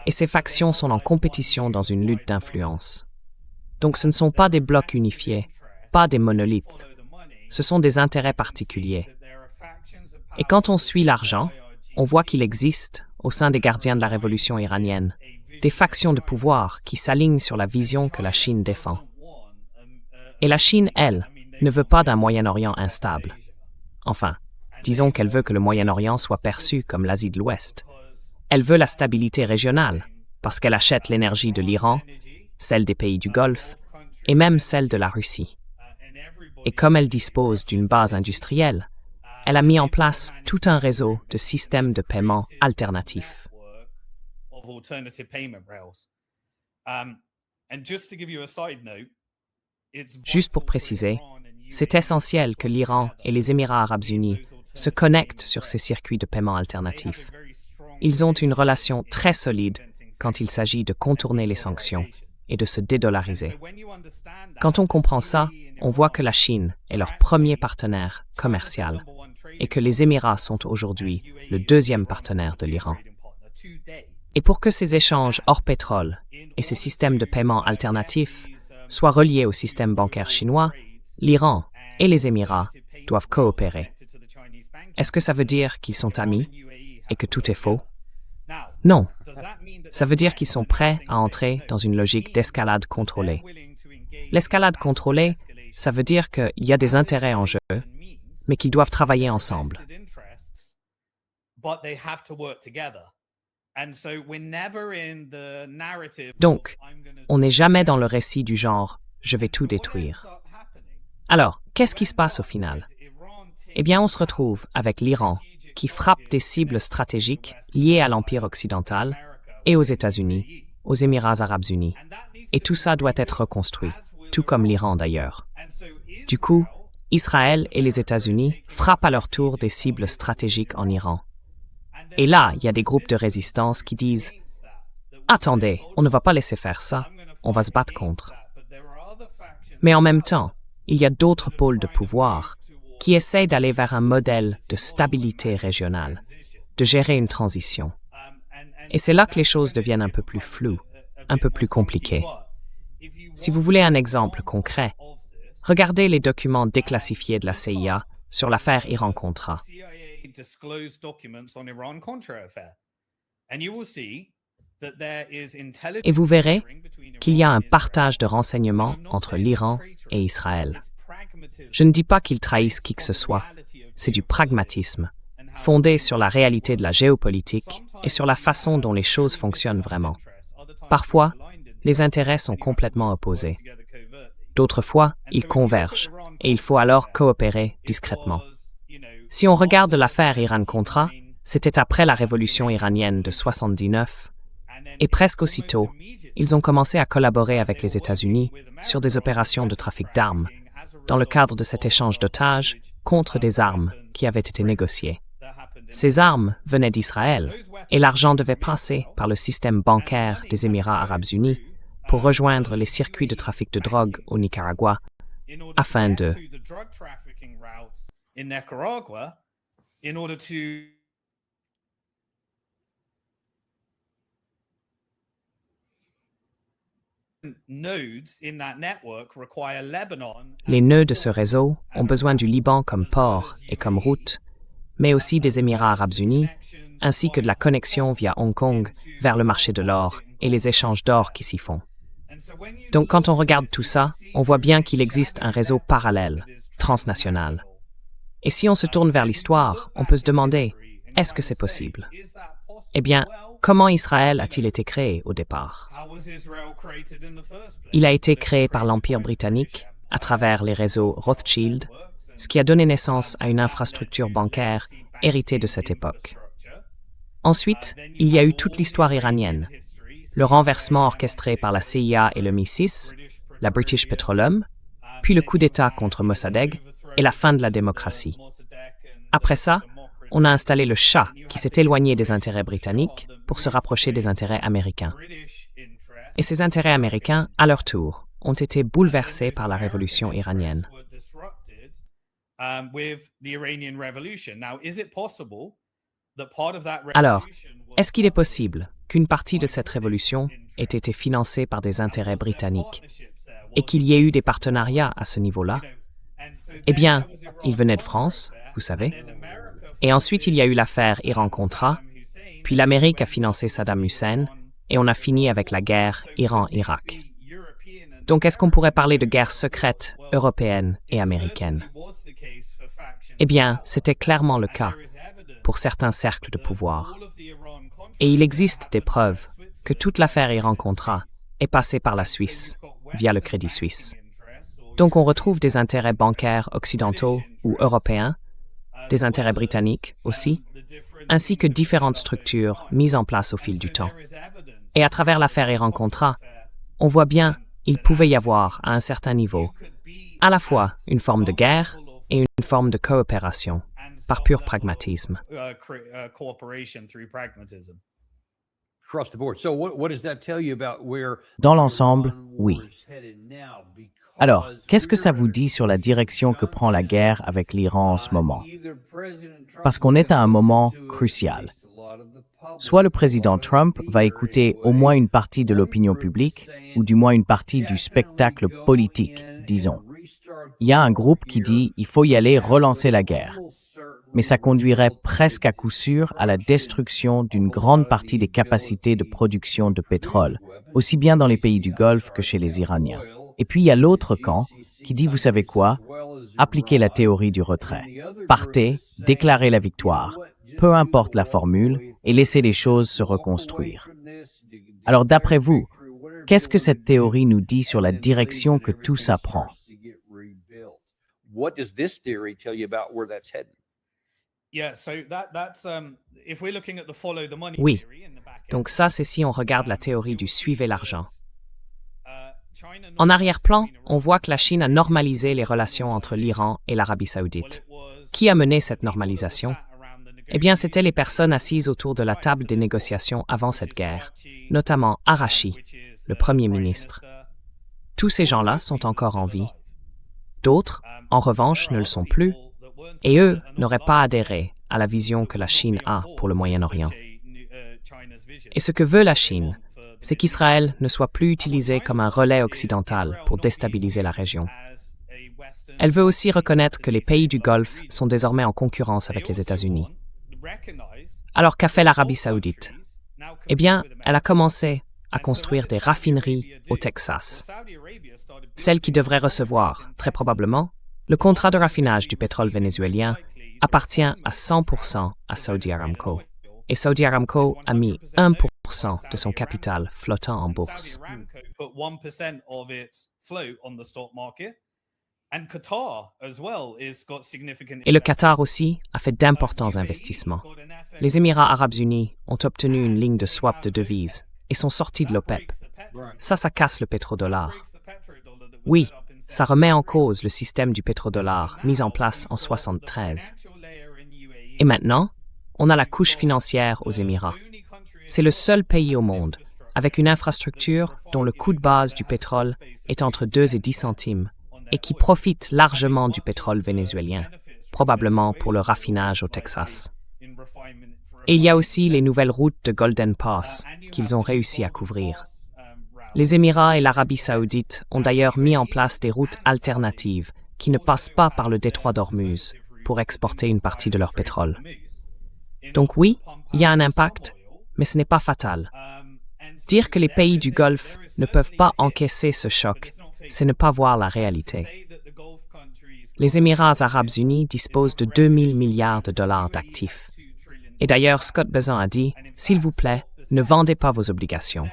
Et ces factions sont en compétition dans une lutte d'influence. Donc ce ne sont pas des blocs unifiés, pas des monolithes. Ce sont des intérêts particuliers. Et quand on suit l'argent, on voit qu'il existe, au sein des gardiens de la révolution iranienne, des factions de pouvoir qui s'alignent sur la vision que la Chine défend. Et la Chine, elle, ne veut pas d'un Moyen-Orient instable. Enfin, disons qu'elle veut que le Moyen-Orient soit perçu comme l'Asie de l'Ouest. Elle veut la stabilité régionale, parce qu'elle achète l'énergie de l'Iran, celle des pays du Golfe, et même celle de la Russie. Et comme elle dispose d'une base industrielle, elle a mis en place tout un réseau de systèmes de paiement alternatifs. Juste pour préciser, c'est essentiel que l'Iran et les Émirats arabes unis se connectent sur ces circuits de paiement alternatifs. Ils ont une relation très solide quand il s'agit de contourner les sanctions et de se dédollariser. Quand on comprend ça, on voit que la Chine est leur premier partenaire commercial et que les Émirats sont aujourd'hui le deuxième partenaire de l'Iran. Et pour que ces échanges hors pétrole et ces systèmes de paiement alternatifs soient reliés au système bancaire chinois, l'Iran et les Émirats doivent coopérer. Est-ce que ça veut dire qu'ils sont amis et que tout est faux? Non. Ça veut dire qu'ils sont prêts à entrer dans une logique d'escalade contrôlée. L'escalade contrôlée, ça veut dire qu'il y a des intérêts en jeu, mais qu'ils doivent travailler ensemble. Donc, on n'est jamais dans le récit du genre « je vais tout détruire ». Alors, qu'est-ce qui se passe au final? Eh bien, on se retrouve avec l'Iran, qui frappe des cibles stratégiques liées à l'Empire occidental et aux États-Unis, aux Émirats arabes unis. Et tout ça doit être reconstruit, tout comme l'Iran d'ailleurs. Du coup, Israël et les États-Unis frappent à leur tour des cibles stratégiques en Iran. Et là, il y a des groupes de résistance qui disent « Attendez, on ne va pas laisser faire ça, on va se battre contre ». Mais en même temps, il y a d'autres pôles de pouvoir qui essayent d'aller vers un modèle de stabilité régionale, de gérer une transition. Et c'est là que les choses deviennent un peu plus floues, un peu plus compliquées. Si vous voulez un exemple concret, regardez les documents déclassifiés de la CIA sur l'affaire Iran-Contra. Et vous verrez qu'il y a un partage de renseignements entre l'Iran et Israël. Je ne dis pas qu'ils trahissent qui que ce soit, c'est du pragmatisme, fondé sur la réalité de la géopolitique et sur la façon dont les choses fonctionnent vraiment. Parfois, les intérêts sont complètement opposés. D'autres fois, ils convergent, et il faut alors coopérer discrètement. Si on regarde l'affaire Iran-Contra, c'était après la révolution iranienne de 79, et presque aussitôt, ils ont commencé à collaborer avec les États-Unis sur des opérations de trafic d'armes, dans le cadre de cet échange d'otages contre des armes qui avaient été négociées. Ces armes venaient d'Israël, et l'argent devait passer par le système bancaire des Émirats arabes unis pour rejoindre les circuits de trafic de drogue au Nicaragua, afin de Les nœuds de ce réseau ont besoin du Liban comme port et comme route, mais aussi des Émirats arabes unis, ainsi que de la connexion via Hong Kong vers le marché de l'or et les échanges d'or qui s'y font. Donc quand on regarde tout ça, on voit bien qu'il existe un réseau parallèle, transnational. Et si on se tourne vers l'histoire, on peut se demander, est-ce que c'est possible? Eh bien, comment Israël a-t-il été créé au départ? Il a été créé par l'Empire britannique à travers les réseaux Rothschild, ce qui a donné naissance à une infrastructure bancaire héritée de cette époque. Ensuite, il y a eu toute l'histoire iranienne, le renversement orchestré par la CIA et le MI6, la British Petroleum, puis le coup d'État contre Mossadegh et la fin de la démocratie. Après ça, on a installé le Shah qui s'est éloigné des intérêts britanniques pour se rapprocher des intérêts américains. Et ces intérêts américains, à leur tour, ont été bouleversés par la révolution iranienne. Alors, est-ce qu'il est possible qu'une partie de cette révolution ait été financée par des intérêts britanniques et qu'il y ait eu des partenariats à ce niveau-là? Eh bien, ils venaient de France, vous savez. Et ensuite, il y a eu l'affaire Iran-Contra, puis l'Amérique a financé Saddam Hussein, et on a fini avec la guerre Iran-Irak. Donc, est-ce qu'on pourrait parler de guerre secrète européenne et américaine? Eh bien, c'était clairement le cas pour certains cercles de pouvoir. Et il existe des preuves que toute l'affaire Iran-Contra est passée par la Suisse, via le Crédit Suisse. Donc, on retrouve des intérêts bancaires occidentaux ou européens, des intérêts britanniques aussi, ainsi que différentes structures mises en place au fil du temps. Et à travers l'affaire Iran-Contra, on voit bien qu'il pouvait y avoir, à un certain niveau, à la fois une forme de guerre et une forme de coopération, par pur pragmatisme.
Dans l'ensemble, oui. Alors, qu'est-ce que ça vous dit sur la direction que prend la guerre avec l'Iran en ce moment? Parce qu'on est à un moment crucial. Soit le président Trump va écouter au moins une partie de l'opinion publique, ou du moins une partie du spectacle politique, disons. Il y a un groupe qui dit « il faut y aller relancer la guerre ». Mais ça conduirait presque à coup sûr à la destruction d'une grande partie des capacités de production de pétrole, aussi bien dans les pays du Golfe que chez les Iraniens. Et puis il y a l'autre camp qui dit, vous savez quoi, appliquez la théorie du retrait. Partez, déclarez la victoire, peu importe la formule, et laissez les choses se reconstruire. Alors d'après vous, Qu'est-ce que cette théorie nous dit sur la direction que tout ça prend?
Oui, donc ça c'est si on regarde la théorie du suivez l'argent. En arrière-plan, on voit que la Chine a normalisé les relations entre l'Iran et l'Arabie saoudite. Qui a mené cette normalisation? Eh bien, c'étaient les personnes assises autour de la table des négociations avant cette guerre, notamment Arachi, le Premier ministre. Tous ces gens-là sont encore en vie. D'autres, en revanche, ne le sont plus, et eux n'auraient pas adhéré à la vision que la Chine a pour le Moyen-Orient. Et ce que veut la Chine, c'est qu'Israël ne soit plus utilisé comme un relais occidental pour déstabiliser la région. Elle veut aussi reconnaître que les pays du Golfe sont désormais en concurrence avec les États-Unis. Alors qu'a fait l'Arabie saoudite? Eh bien, elle a commencé à construire des raffineries au Texas. Celle qui devrait recevoir, très probablement, le contrat de raffinage du pétrole vénézuélien appartient à 100% à Saudi Aramco. Et Saudi Aramco a mis 1% de son capital flottant en bourse. Et le Qatar aussi a fait d'importants investissements. Les Émirats arabes unis ont obtenu une ligne de swap de devises et sont sortis de l'OPEP. Ça casse le pétrodollar. Oui, ça remet en cause le système du pétrodollar mis en place en 1973. Et maintenant, on a la couche financière aux Émirats. C'est le seul pays au monde avec une infrastructure dont le coût de base du pétrole est entre 2 et 10 centimes et qui profite largement du pétrole vénézuélien, probablement pour le raffinage au Texas. Et il y a aussi les nouvelles routes de Golden Pass qu'ils ont réussi à couvrir. Les Émirats et l'Arabie saoudite ont d'ailleurs mis en place des routes alternatives qui ne passent pas par le détroit d'Ormuz pour exporter une partie de leur pétrole. Donc oui, il y a un impact, mais ce n'est pas fatal. Dire que les pays du Golfe ne peuvent pas encaisser ce choc, c'est ne pas voir la réalité. Les Émirats arabes unis disposent de 2 000 milliards de dollars d'actifs. Et d'ailleurs, Scott Bessent a dit, « S'il vous plaît, ne vendez pas vos obligations,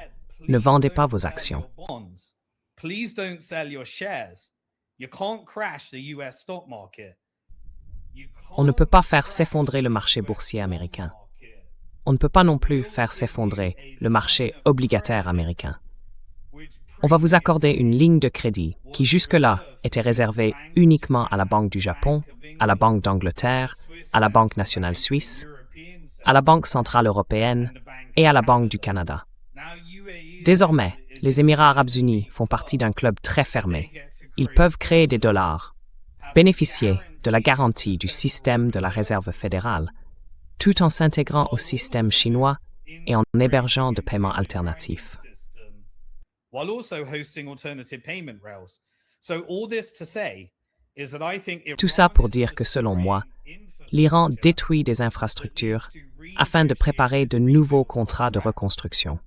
ne vendez pas vos actions. » On ne peut pas faire s'effondrer le marché boursier américain. On ne peut pas non plus faire s'effondrer le marché obligataire américain. On va vous accorder une ligne de crédit qui jusque-là était réservée uniquement à la Banque du Japon, à la Banque d'Angleterre, à la Banque nationale suisse, à la Banque centrale européenne et à la Banque du Canada. Désormais, les Émirats arabes unis font partie d'un club très fermé. Ils peuvent créer des dollars, bénéficier de la garantie du système de la Réserve fédérale, tout en s'intégrant au système chinois et en hébergeant de paiements alternatifs. Tout ça pour dire que selon moi, l'Iran détruit des infrastructures afin de préparer de nouveaux contrats de reconstruction.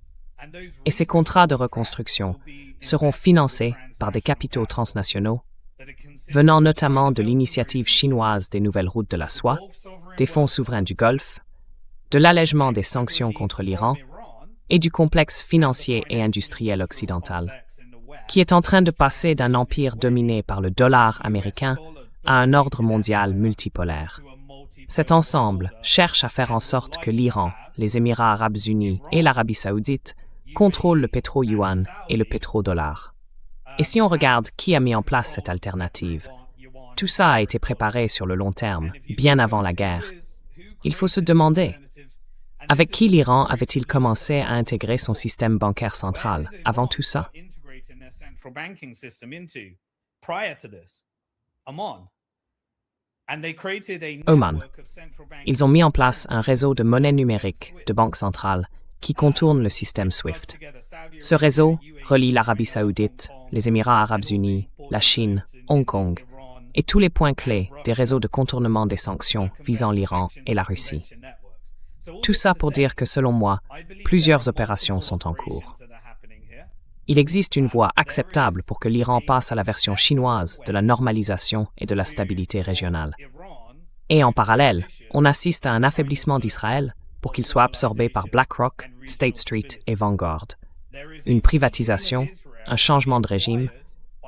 Et ces contrats de reconstruction seront financés par des capitaux transnationaux, venant notamment de l'initiative chinoise des nouvelles routes de la soie, des fonds souverains du Golfe, de l'allègement des sanctions contre l'Iran et du complexe financier et industriel occidental, qui est en train de passer d'un empire dominé par le dollar américain à un ordre mondial multipolaire. Cet ensemble cherche à faire en sorte que l'Iran, les Émirats arabes unis et l'Arabie saoudite contrôlent le pétro-yuan et le pétrodollar. Et si on regarde qui a mis en place cette alternative, tout ça a été préparé sur le long terme, bien avant la guerre. Il faut se demander, avec qui l'Iran avait-il commencé à intégrer son système bancaire central avant tout ça? Oman. Ils ont mis en place un réseau de monnaie numérique de banque centrale qui contourne le système SWIFT. Ce réseau relie l'Arabie saoudite, les Émirats arabes unis, la Chine, Hong Kong et tous les points clés des réseaux de contournement des sanctions visant l'Iran et la Russie. Tout ça pour dire que, selon moi, plusieurs opérations sont en cours. Il existe une voie acceptable pour que l'Iran passe à la version chinoise de la normalisation et de la stabilité régionale. Et en parallèle, on assiste à un affaiblissement d'Israël pour qu'il soit absorbé par BlackRock, State Street et Vanguard. une privatisation, un changement de régime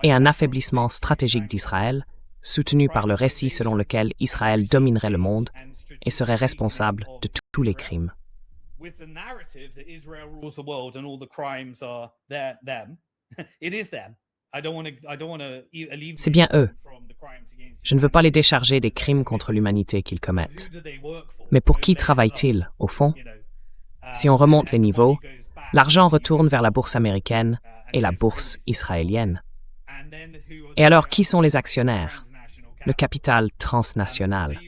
et un affaiblissement stratégique d'Israël, soutenu par le récit selon lequel Israël dominerait le monde et serait responsable de tous les crimes. C'est bien eux. Je ne veux pas les décharger des crimes contre l'humanité qu'ils commettent. Mais pour qui travaillent-ils, au fond? Si on remonte les niveaux, l'argent retourne vers la bourse américaine et la bourse israélienne. Et alors, qui sont les actionnaires? Le capital transnational.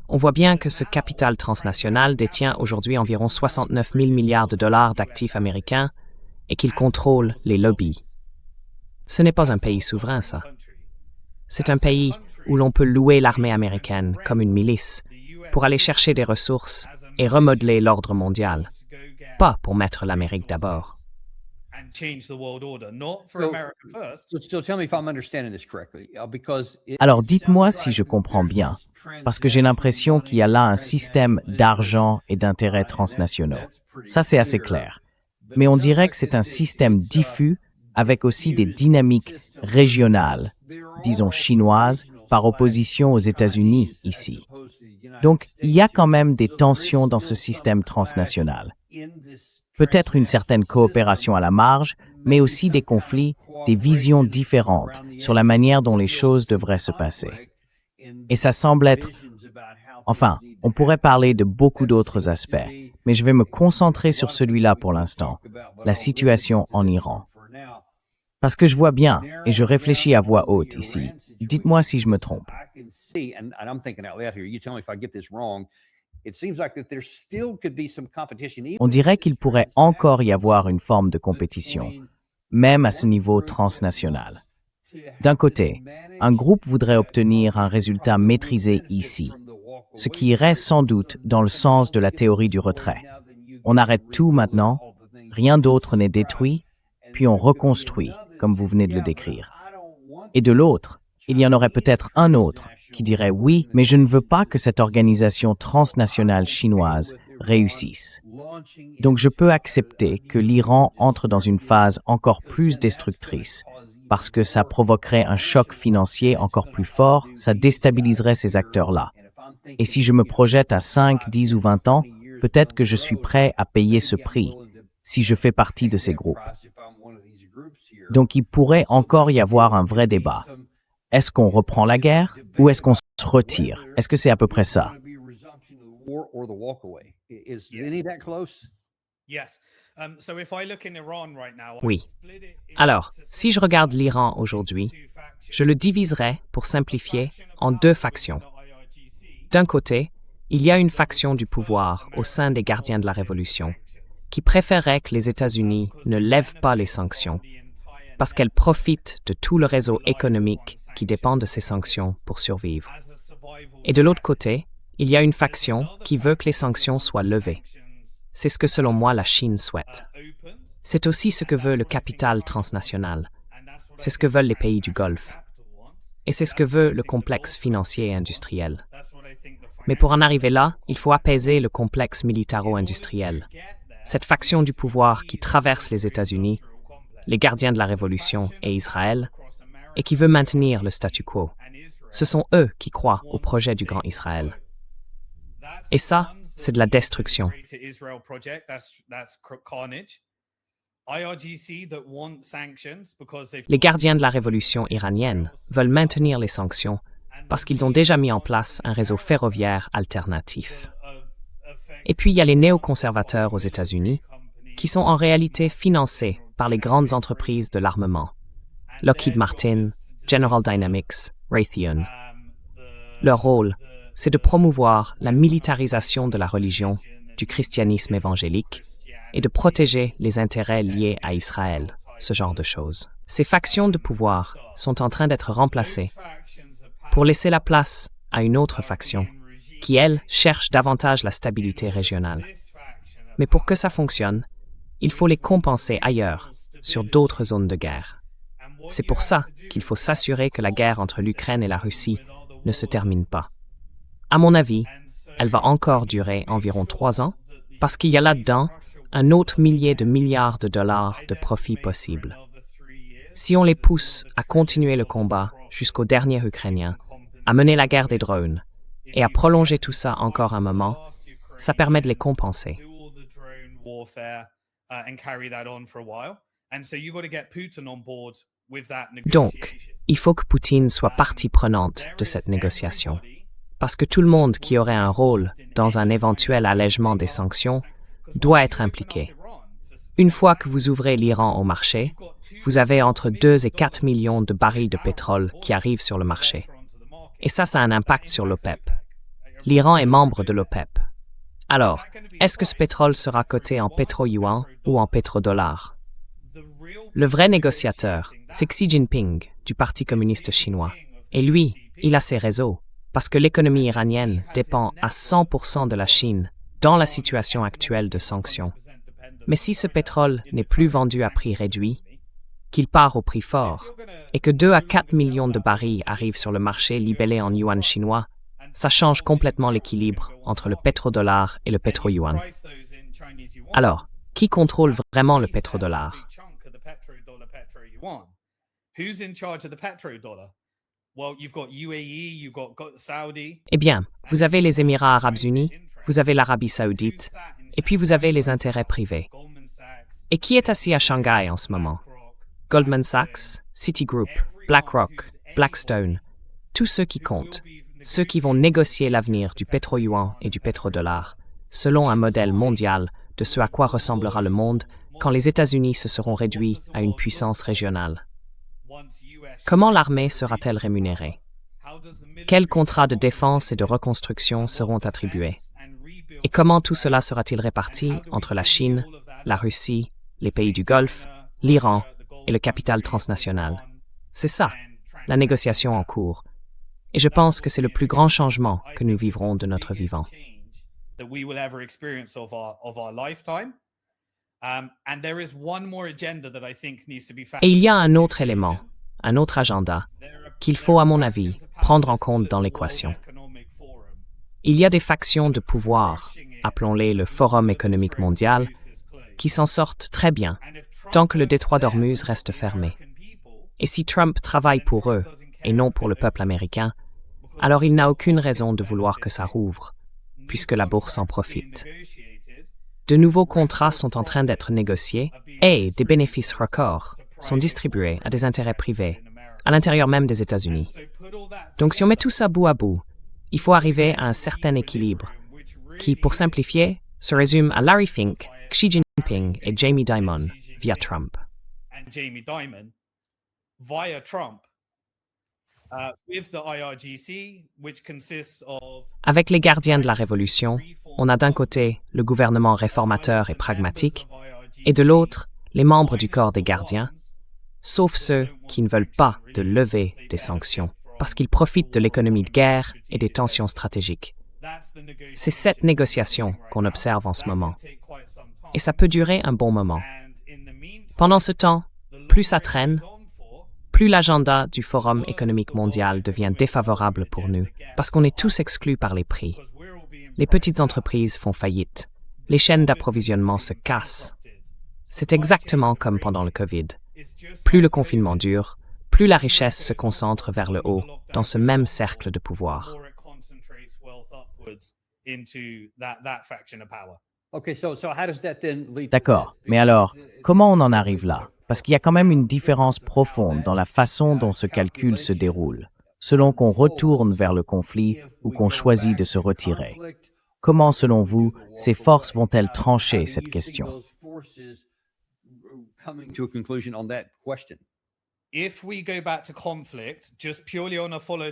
On voit bien que ce capital transnational détient aujourd'hui environ 69 000 milliards de dollars d'actifs américains et qu'il contrôle les lobbies. Ce n'est pas un pays souverain, ça. C'est un pays où l'on peut louer l'armée américaine comme une milice pour aller chercher des ressources et remodeler l'ordre mondial, pas pour mettre l'Amérique d'abord.
Alors dites-moi si je comprends bien, parce que j'ai l'impression qu'il y a là un système d'argent et d'intérêts transnationaux. Ça, c'est assez clair. Mais on dirait que c'est un système diffus avec aussi des dynamiques régionales, disons chinoises, par opposition aux États-Unis ici. Donc, il y a quand même des tensions dans ce système transnational. Peut-être une certaine coopération à la marge, mais aussi des conflits, des visions différentes sur la manière dont les choses devraient se passer. Et ça semble être... Enfin, on pourrait parler de beaucoup d'autres aspects, mais je vais me concentrer sur celui-là pour l'instant, la situation en Iran. Parce que je vois bien, et je réfléchis à voix haute ici. Dites-moi si je me trompe. On dirait qu'il pourrait encore y avoir une forme de compétition, même à ce niveau transnational. D'un côté, un groupe voudrait obtenir un résultat maîtrisé ici, ce qui irait sans doute dans le sens de la théorie du retrait. On arrête tout maintenant, rien d'autre n'est détruit, puis on reconstruit, comme vous venez de le décrire. Et de l'autre, il y en aurait peut-être un autre qui dirait oui, mais je ne veux pas que cette organisation transnationale chinoise réussisse. Donc je peux accepter que l'Iran entre dans une phase encore plus destructrice, parce que ça provoquerait un choc financier encore plus fort, ça déstabiliserait ces acteurs-là. Et si je me projette à 5, 10 ou 20 ans, peut-être que je suis prêt à payer ce prix, si je fais partie de ces groupes. Donc il pourrait encore y avoir un vrai débat. Est-ce qu'on reprend la guerre ou est-ce qu'on se retire? Est-ce que c'est à peu près ça?
Oui. Alors, si je regarde l'Iran aujourd'hui, je le diviserai, pour simplifier, en deux factions. D'un côté, il y a une faction du pouvoir au sein des gardiens de la Révolution qui préférerait que les États-Unis ne lèvent pas les sanctions parce qu'elles profitent de tout le réseau économique qui dépend de ces sanctions pour survivre. Et de l'autre côté, il y a une faction qui veut que les sanctions soient levées. C'est ce que, selon moi, la Chine souhaite. C'est aussi ce que veut le capital transnational. C'est ce que veulent les pays du Golfe. Et c'est ce que veut le complexe financier et industriel. Mais pour en arriver là, il faut apaiser le complexe militaro-industriel. Cette faction du pouvoir qui traverse les États-Unis, les gardiens de la Révolution et Israël, et qui veut maintenir le statu quo. Ce sont eux qui croient au projet du Grand Israël. Et ça, c'est de la destruction. Les gardiens de la révolution iranienne veulent maintenir les sanctions parce qu'ils ont déjà mis en place un réseau ferroviaire alternatif. Et puis il y a les néoconservateurs aux États-Unis qui sont en réalité financés par les grandes entreprises de l'armement, Lockheed Martin, General Dynamics, Raytheon. Leur rôle, c'est de promouvoir la militarisation de la religion, du christianisme évangélique, et de protéger les intérêts liés à Israël, ce genre de choses. Ces factions de pouvoir sont en train d'être remplacées pour laisser la place à une autre faction qui, elle, cherche davantage la stabilité régionale. Mais pour que ça fonctionne, il faut les compenser ailleurs, sur d'autres zones de guerre. C'est pour ça qu'il faut s'assurer que la guerre entre l'Ukraine et la Russie ne se termine pas. À mon avis, elle va encore durer environ 3 ans, parce qu'il y a là-dedans un autre millier de milliards de dollars de profits possibles. Si on les pousse à continuer le combat jusqu'au dernier Ukrainien, à mener la guerre des drones et à prolonger tout ça encore un moment, ça permet de les compenser. Donc, il faut que Poutine soit partie prenante de cette négociation, parce que tout le monde qui aurait un rôle dans un éventuel allègement des sanctions doit être impliqué. Une fois que vous ouvrez l'Iran au marché, vous avez entre 2 et 4 millions de barils de pétrole qui arrivent sur le marché. Et ça a un impact sur l'OPEP. L'Iran est membre de l'OPEP. Alors, est-ce que ce pétrole sera coté en pétro-yuan ou en pétrodollar? Le vrai négociateur, c'est Xi Jinping, du Parti communiste chinois. Et lui, il a ses réseaux, parce que l'économie iranienne dépend à 100% de la Chine dans la situation actuelle de sanctions. Mais si ce pétrole n'est plus vendu à prix réduit, qu'il part au prix fort, et que 2 à 4 millions de barils arrivent sur le marché libellé en yuan chinois, ça change complètement l'équilibre entre le pétrodollar et le pétro-yuan. Alors, qui contrôle vraiment le pétrodollar? Eh bien, vous avez les Émirats arabes unis, vous avez l'Arabie saoudite, et puis vous avez les intérêts privés. Et qui est assis à Shanghai en ce moment? Goldman Sachs, Citigroup, BlackRock, Blackstone, tous ceux qui comptent, ceux qui vont négocier l'avenir du pétro-yuan et du pétrodollar, selon un modèle mondial de ce à quoi ressemblera le monde quand les États-Unis se seront réduits à une puissance régionale. Comment l'armée sera-t-elle rémunérée? Quels contrats de défense et de reconstruction seront attribués? Et comment tout cela sera-t-il réparti entre la Chine, la Russie, les pays du Golfe, l'Iran et le capital transnational? C'est ça, la négociation en cours. Et je pense que c'est le plus grand changement que nous vivrons de notre vivant. Et il y a un autre élément, un autre agenda, qu'il faut, à mon avis, prendre en compte dans l'équation. Il y a des factions de pouvoir, appelons-les le Forum économique mondial, qui s'en sortent très bien, tant que le détroit d'Ormuz reste fermé. Et si Trump travaille pour eux, et non pour le peuple américain, alors il n'a aucune raison de vouloir que ça rouvre, puisque la bourse en profite. De nouveaux contrats sont en train d'être négociés, et des bénéfices records sont distribués à des intérêts privés, à l'intérieur même des États-Unis. Donc si on met tout ça bout à bout, il faut arriver à un certain équilibre, qui, pour simplifier, se résume à Larry Fink, Xi Jinping et Jamie Dimon via Trump. Avec les gardiens de la Révolution, on a d'un côté le gouvernement réformateur et pragmatique, et de l'autre, les membres du corps des gardiens, sauf ceux qui ne veulent pas de lever des sanctions, parce qu'ils profitent de l'économie de guerre et des tensions stratégiques. C'est cette négociation qu'on observe en ce moment. Et ça peut durer un bon moment. Pendant ce temps, plus ça traîne, plus l'agenda du Forum économique mondial devient défavorable pour nous, parce qu'on est tous exclus par les prix. Les petites entreprises font faillite. Les chaînes d'approvisionnement se cassent. C'est exactement comme pendant le Covid. Plus le confinement dure, plus la richesse se concentre vers le haut, dans ce même cercle de pouvoir.
D'accord, mais alors, comment on en arrive là? Parce qu'il y a quand même une différence profonde dans la façon dont ce calcul se déroule, selon qu'on retourne vers le conflit ou qu'on choisit de se retirer. Comment, selon vous, ces forces vont-elles trancher cette question?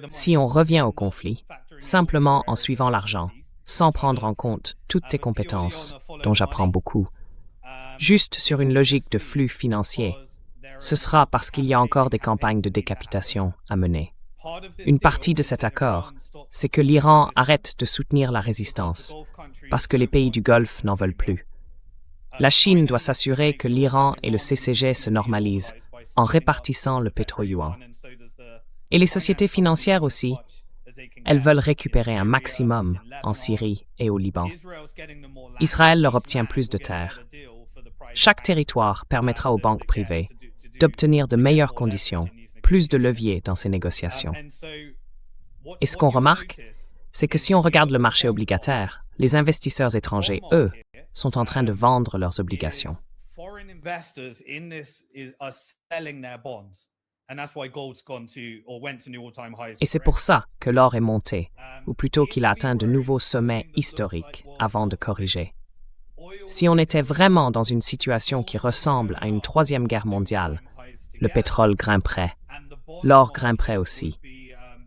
Si on revient au conflit, simplement en suivant l'argent, sans prendre en compte toutes tes compétences, dont j'apprends beaucoup, juste sur une logique de flux financier, ce sera parce qu'il y a encore des campagnes de décapitation à mener. Une partie de cet accord, c'est que l'Iran arrête de soutenir la résistance, parce que les pays du Golfe n'en veulent plus. La Chine doit s'assurer que l'Iran et le CCG se normalisent en répartissant le pétro-yuan. Et les sociétés financières aussi, elles veulent récupérer un maximum en Syrie et au Liban. Israël leur obtient plus de terres. Chaque territoire permettra aux banques privées d'obtenir de meilleures conditions, plus de leviers dans ces négociations. Et ce qu'on remarque, c'est que si on regarde le marché obligataire, les investisseurs étrangers, eux, sont en train de vendre leurs obligations. Et c'est pour ça que l'or est monté, ou plutôt qu'il a atteint de nouveaux sommets historiques avant de corriger. Si on était vraiment dans une situation qui ressemble à une troisième guerre mondiale, le pétrole grimperait, l'or grimperait aussi.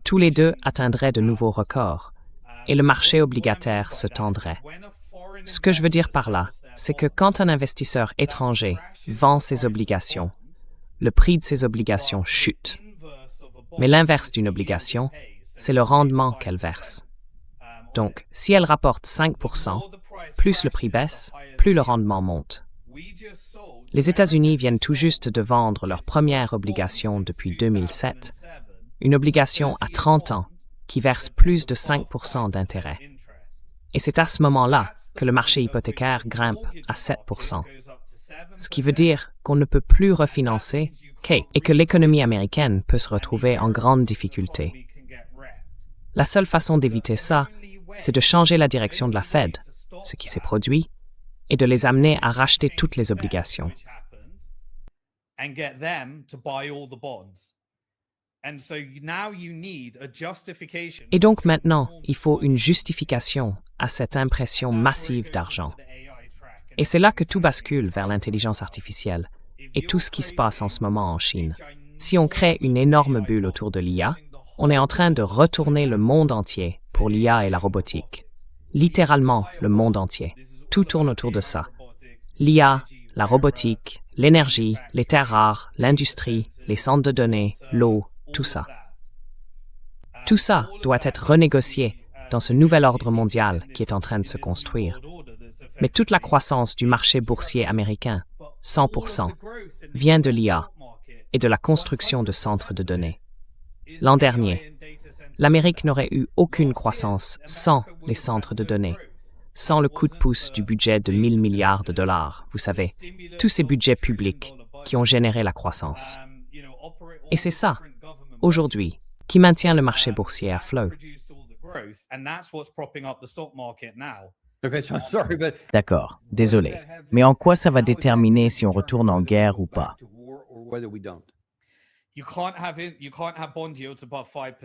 Tous les deux atteindraient de nouveaux records, et le marché obligataire se tendrait. Ce que je veux dire par là, c'est que quand un investisseur étranger vend ses obligations, le prix de ses obligations chute. Mais l'inverse d'une obligation, c'est le rendement qu'elle verse. Donc, si elle rapporte 5%, plus le prix baisse, plus le rendement monte. Les États-Unis viennent tout juste de vendre leur première obligation depuis 2007, une obligation à 30 ans qui verse plus de 5% d'intérêt. Et c'est à ce moment-là que le marché hypothécaire grimpe à 7%. Ce qui veut dire qu'on ne peut plus refinancer et que l'économie américaine peut se retrouver en grande difficulté. La seule façon d'éviter ça, c'est de changer la direction de la Fed, ce qui s'est produit, et de les amener à racheter toutes les obligations. Et donc maintenant, il faut une justification à cette impression massive d'argent. Et c'est là que tout bascule vers l'intelligence artificielle et tout ce qui se passe en ce moment en Chine. Si on crée une énorme bulle autour de l'IA, on est en train de retourner le monde entier pour l'IA et la robotique. Littéralement, le monde entier. Tout tourne autour de ça. L'IA, la robotique, l'énergie, les terres rares, l'industrie, les centres de données, l'eau, tout ça. Tout ça doit être renégocié dans ce nouvel ordre mondial qui est en train de se construire. Mais toute la croissance du marché boursier américain, 100%, vient de l'IA et de la construction de centres de données. L'an dernier, l'Amérique n'aurait eu aucune croissance sans les centres de données, sans le coup de pouce du budget de 1000 milliards de dollars, vous savez, tous ces budgets publics qui ont généré la croissance. Et c'est ça, aujourd'hui, qui maintient le marché boursier à flot.
D'accord, désolé. Mais en quoi ça va déterminer si on retourne en guerre ou pas?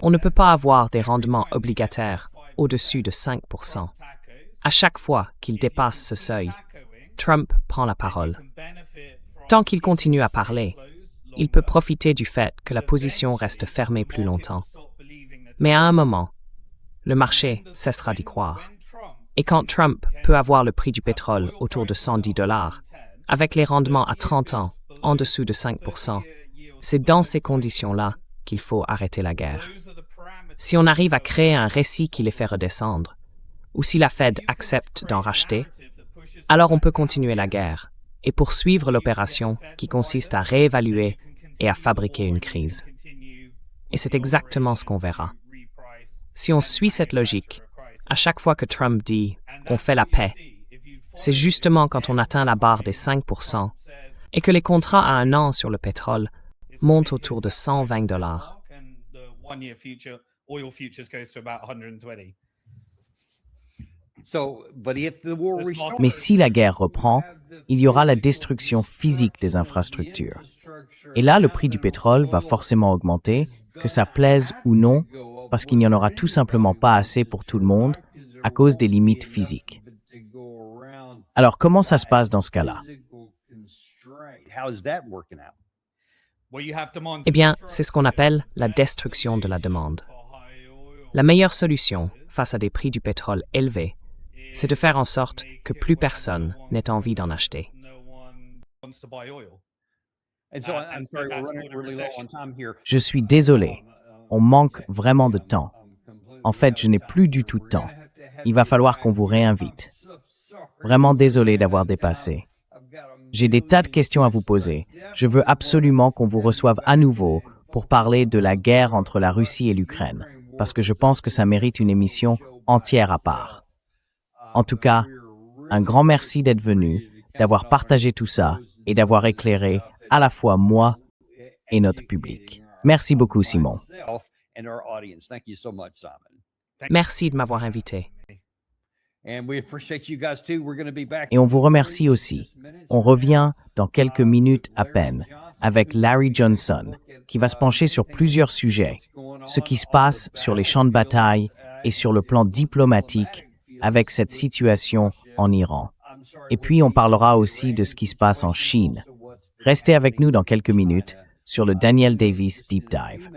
On ne peut pas avoir des rendements obligataires au-dessus de 5%. À chaque fois qu'il dépasse ce seuil, Trump prend la parole. Tant qu'il continue à parler, il peut profiter du fait que la position reste fermée plus longtemps. Mais à un moment, le marché cessera d'y croire. Et quand Trump peut avoir le prix du pétrole autour de $110, avec les rendements à 30 ans en dessous de 5%, c'est dans ces conditions-là qu'il faut arrêter la guerre. Si on arrive à créer un récit qui les fait redescendre, ou si la Fed accepte d'en racheter, alors on peut continuer la guerre et poursuivre l'opération qui consiste à réévaluer et à fabriquer une crise. Et c'est exactement ce qu'on verra. Si on suit cette logique, à chaque fois que Trump dit « on fait la paix », c'est justement quand on atteint la barre des 5% et que les contrats à 1 an sur le pétrole montent autour de $120.
Mais si la guerre reprend, il y aura la destruction physique des infrastructures. Et là, le prix du pétrole va forcément augmenter, que ça plaise ou non, parce qu'il n'y en aura tout simplement pas assez pour tout le monde à cause des limites physiques. Alors, comment ça se passe dans ce cas-là?
Eh bien, c'est ce qu'on appelle la destruction de la demande. La meilleure solution face à des prix du pétrole élevés, c'est de faire en sorte que plus personne n'ait envie d'en acheter.
Je suis désolé. On manque vraiment de temps. En fait, je n'ai plus du tout de temps. Il va falloir qu'on vous réinvite. Vraiment désolé d'avoir dépassé. J'ai des tas de questions à vous poser. Je veux absolument qu'on vous reçoive à nouveau pour parler de la guerre entre la Russie et l'Ukraine. parce que je pense que ça mérite une émission entière à part. En tout cas, un grand merci d'être venu, d'avoir partagé tout ça et d'avoir éclairé à la fois moi et notre public. Merci beaucoup, Simon.
Merci de m'avoir invité.
Et on vous remercie aussi. On revient dans quelques minutes à peine avec Larry Johnson, qui va se pencher sur plusieurs sujets, ce qui se passe sur les champs de bataille et sur le plan diplomatique avec cette situation en Iran. Et puis on parlera aussi de ce qui se passe en Chine. Restez avec nous dans quelques minutes sur le Daniel Davis Deep Dive.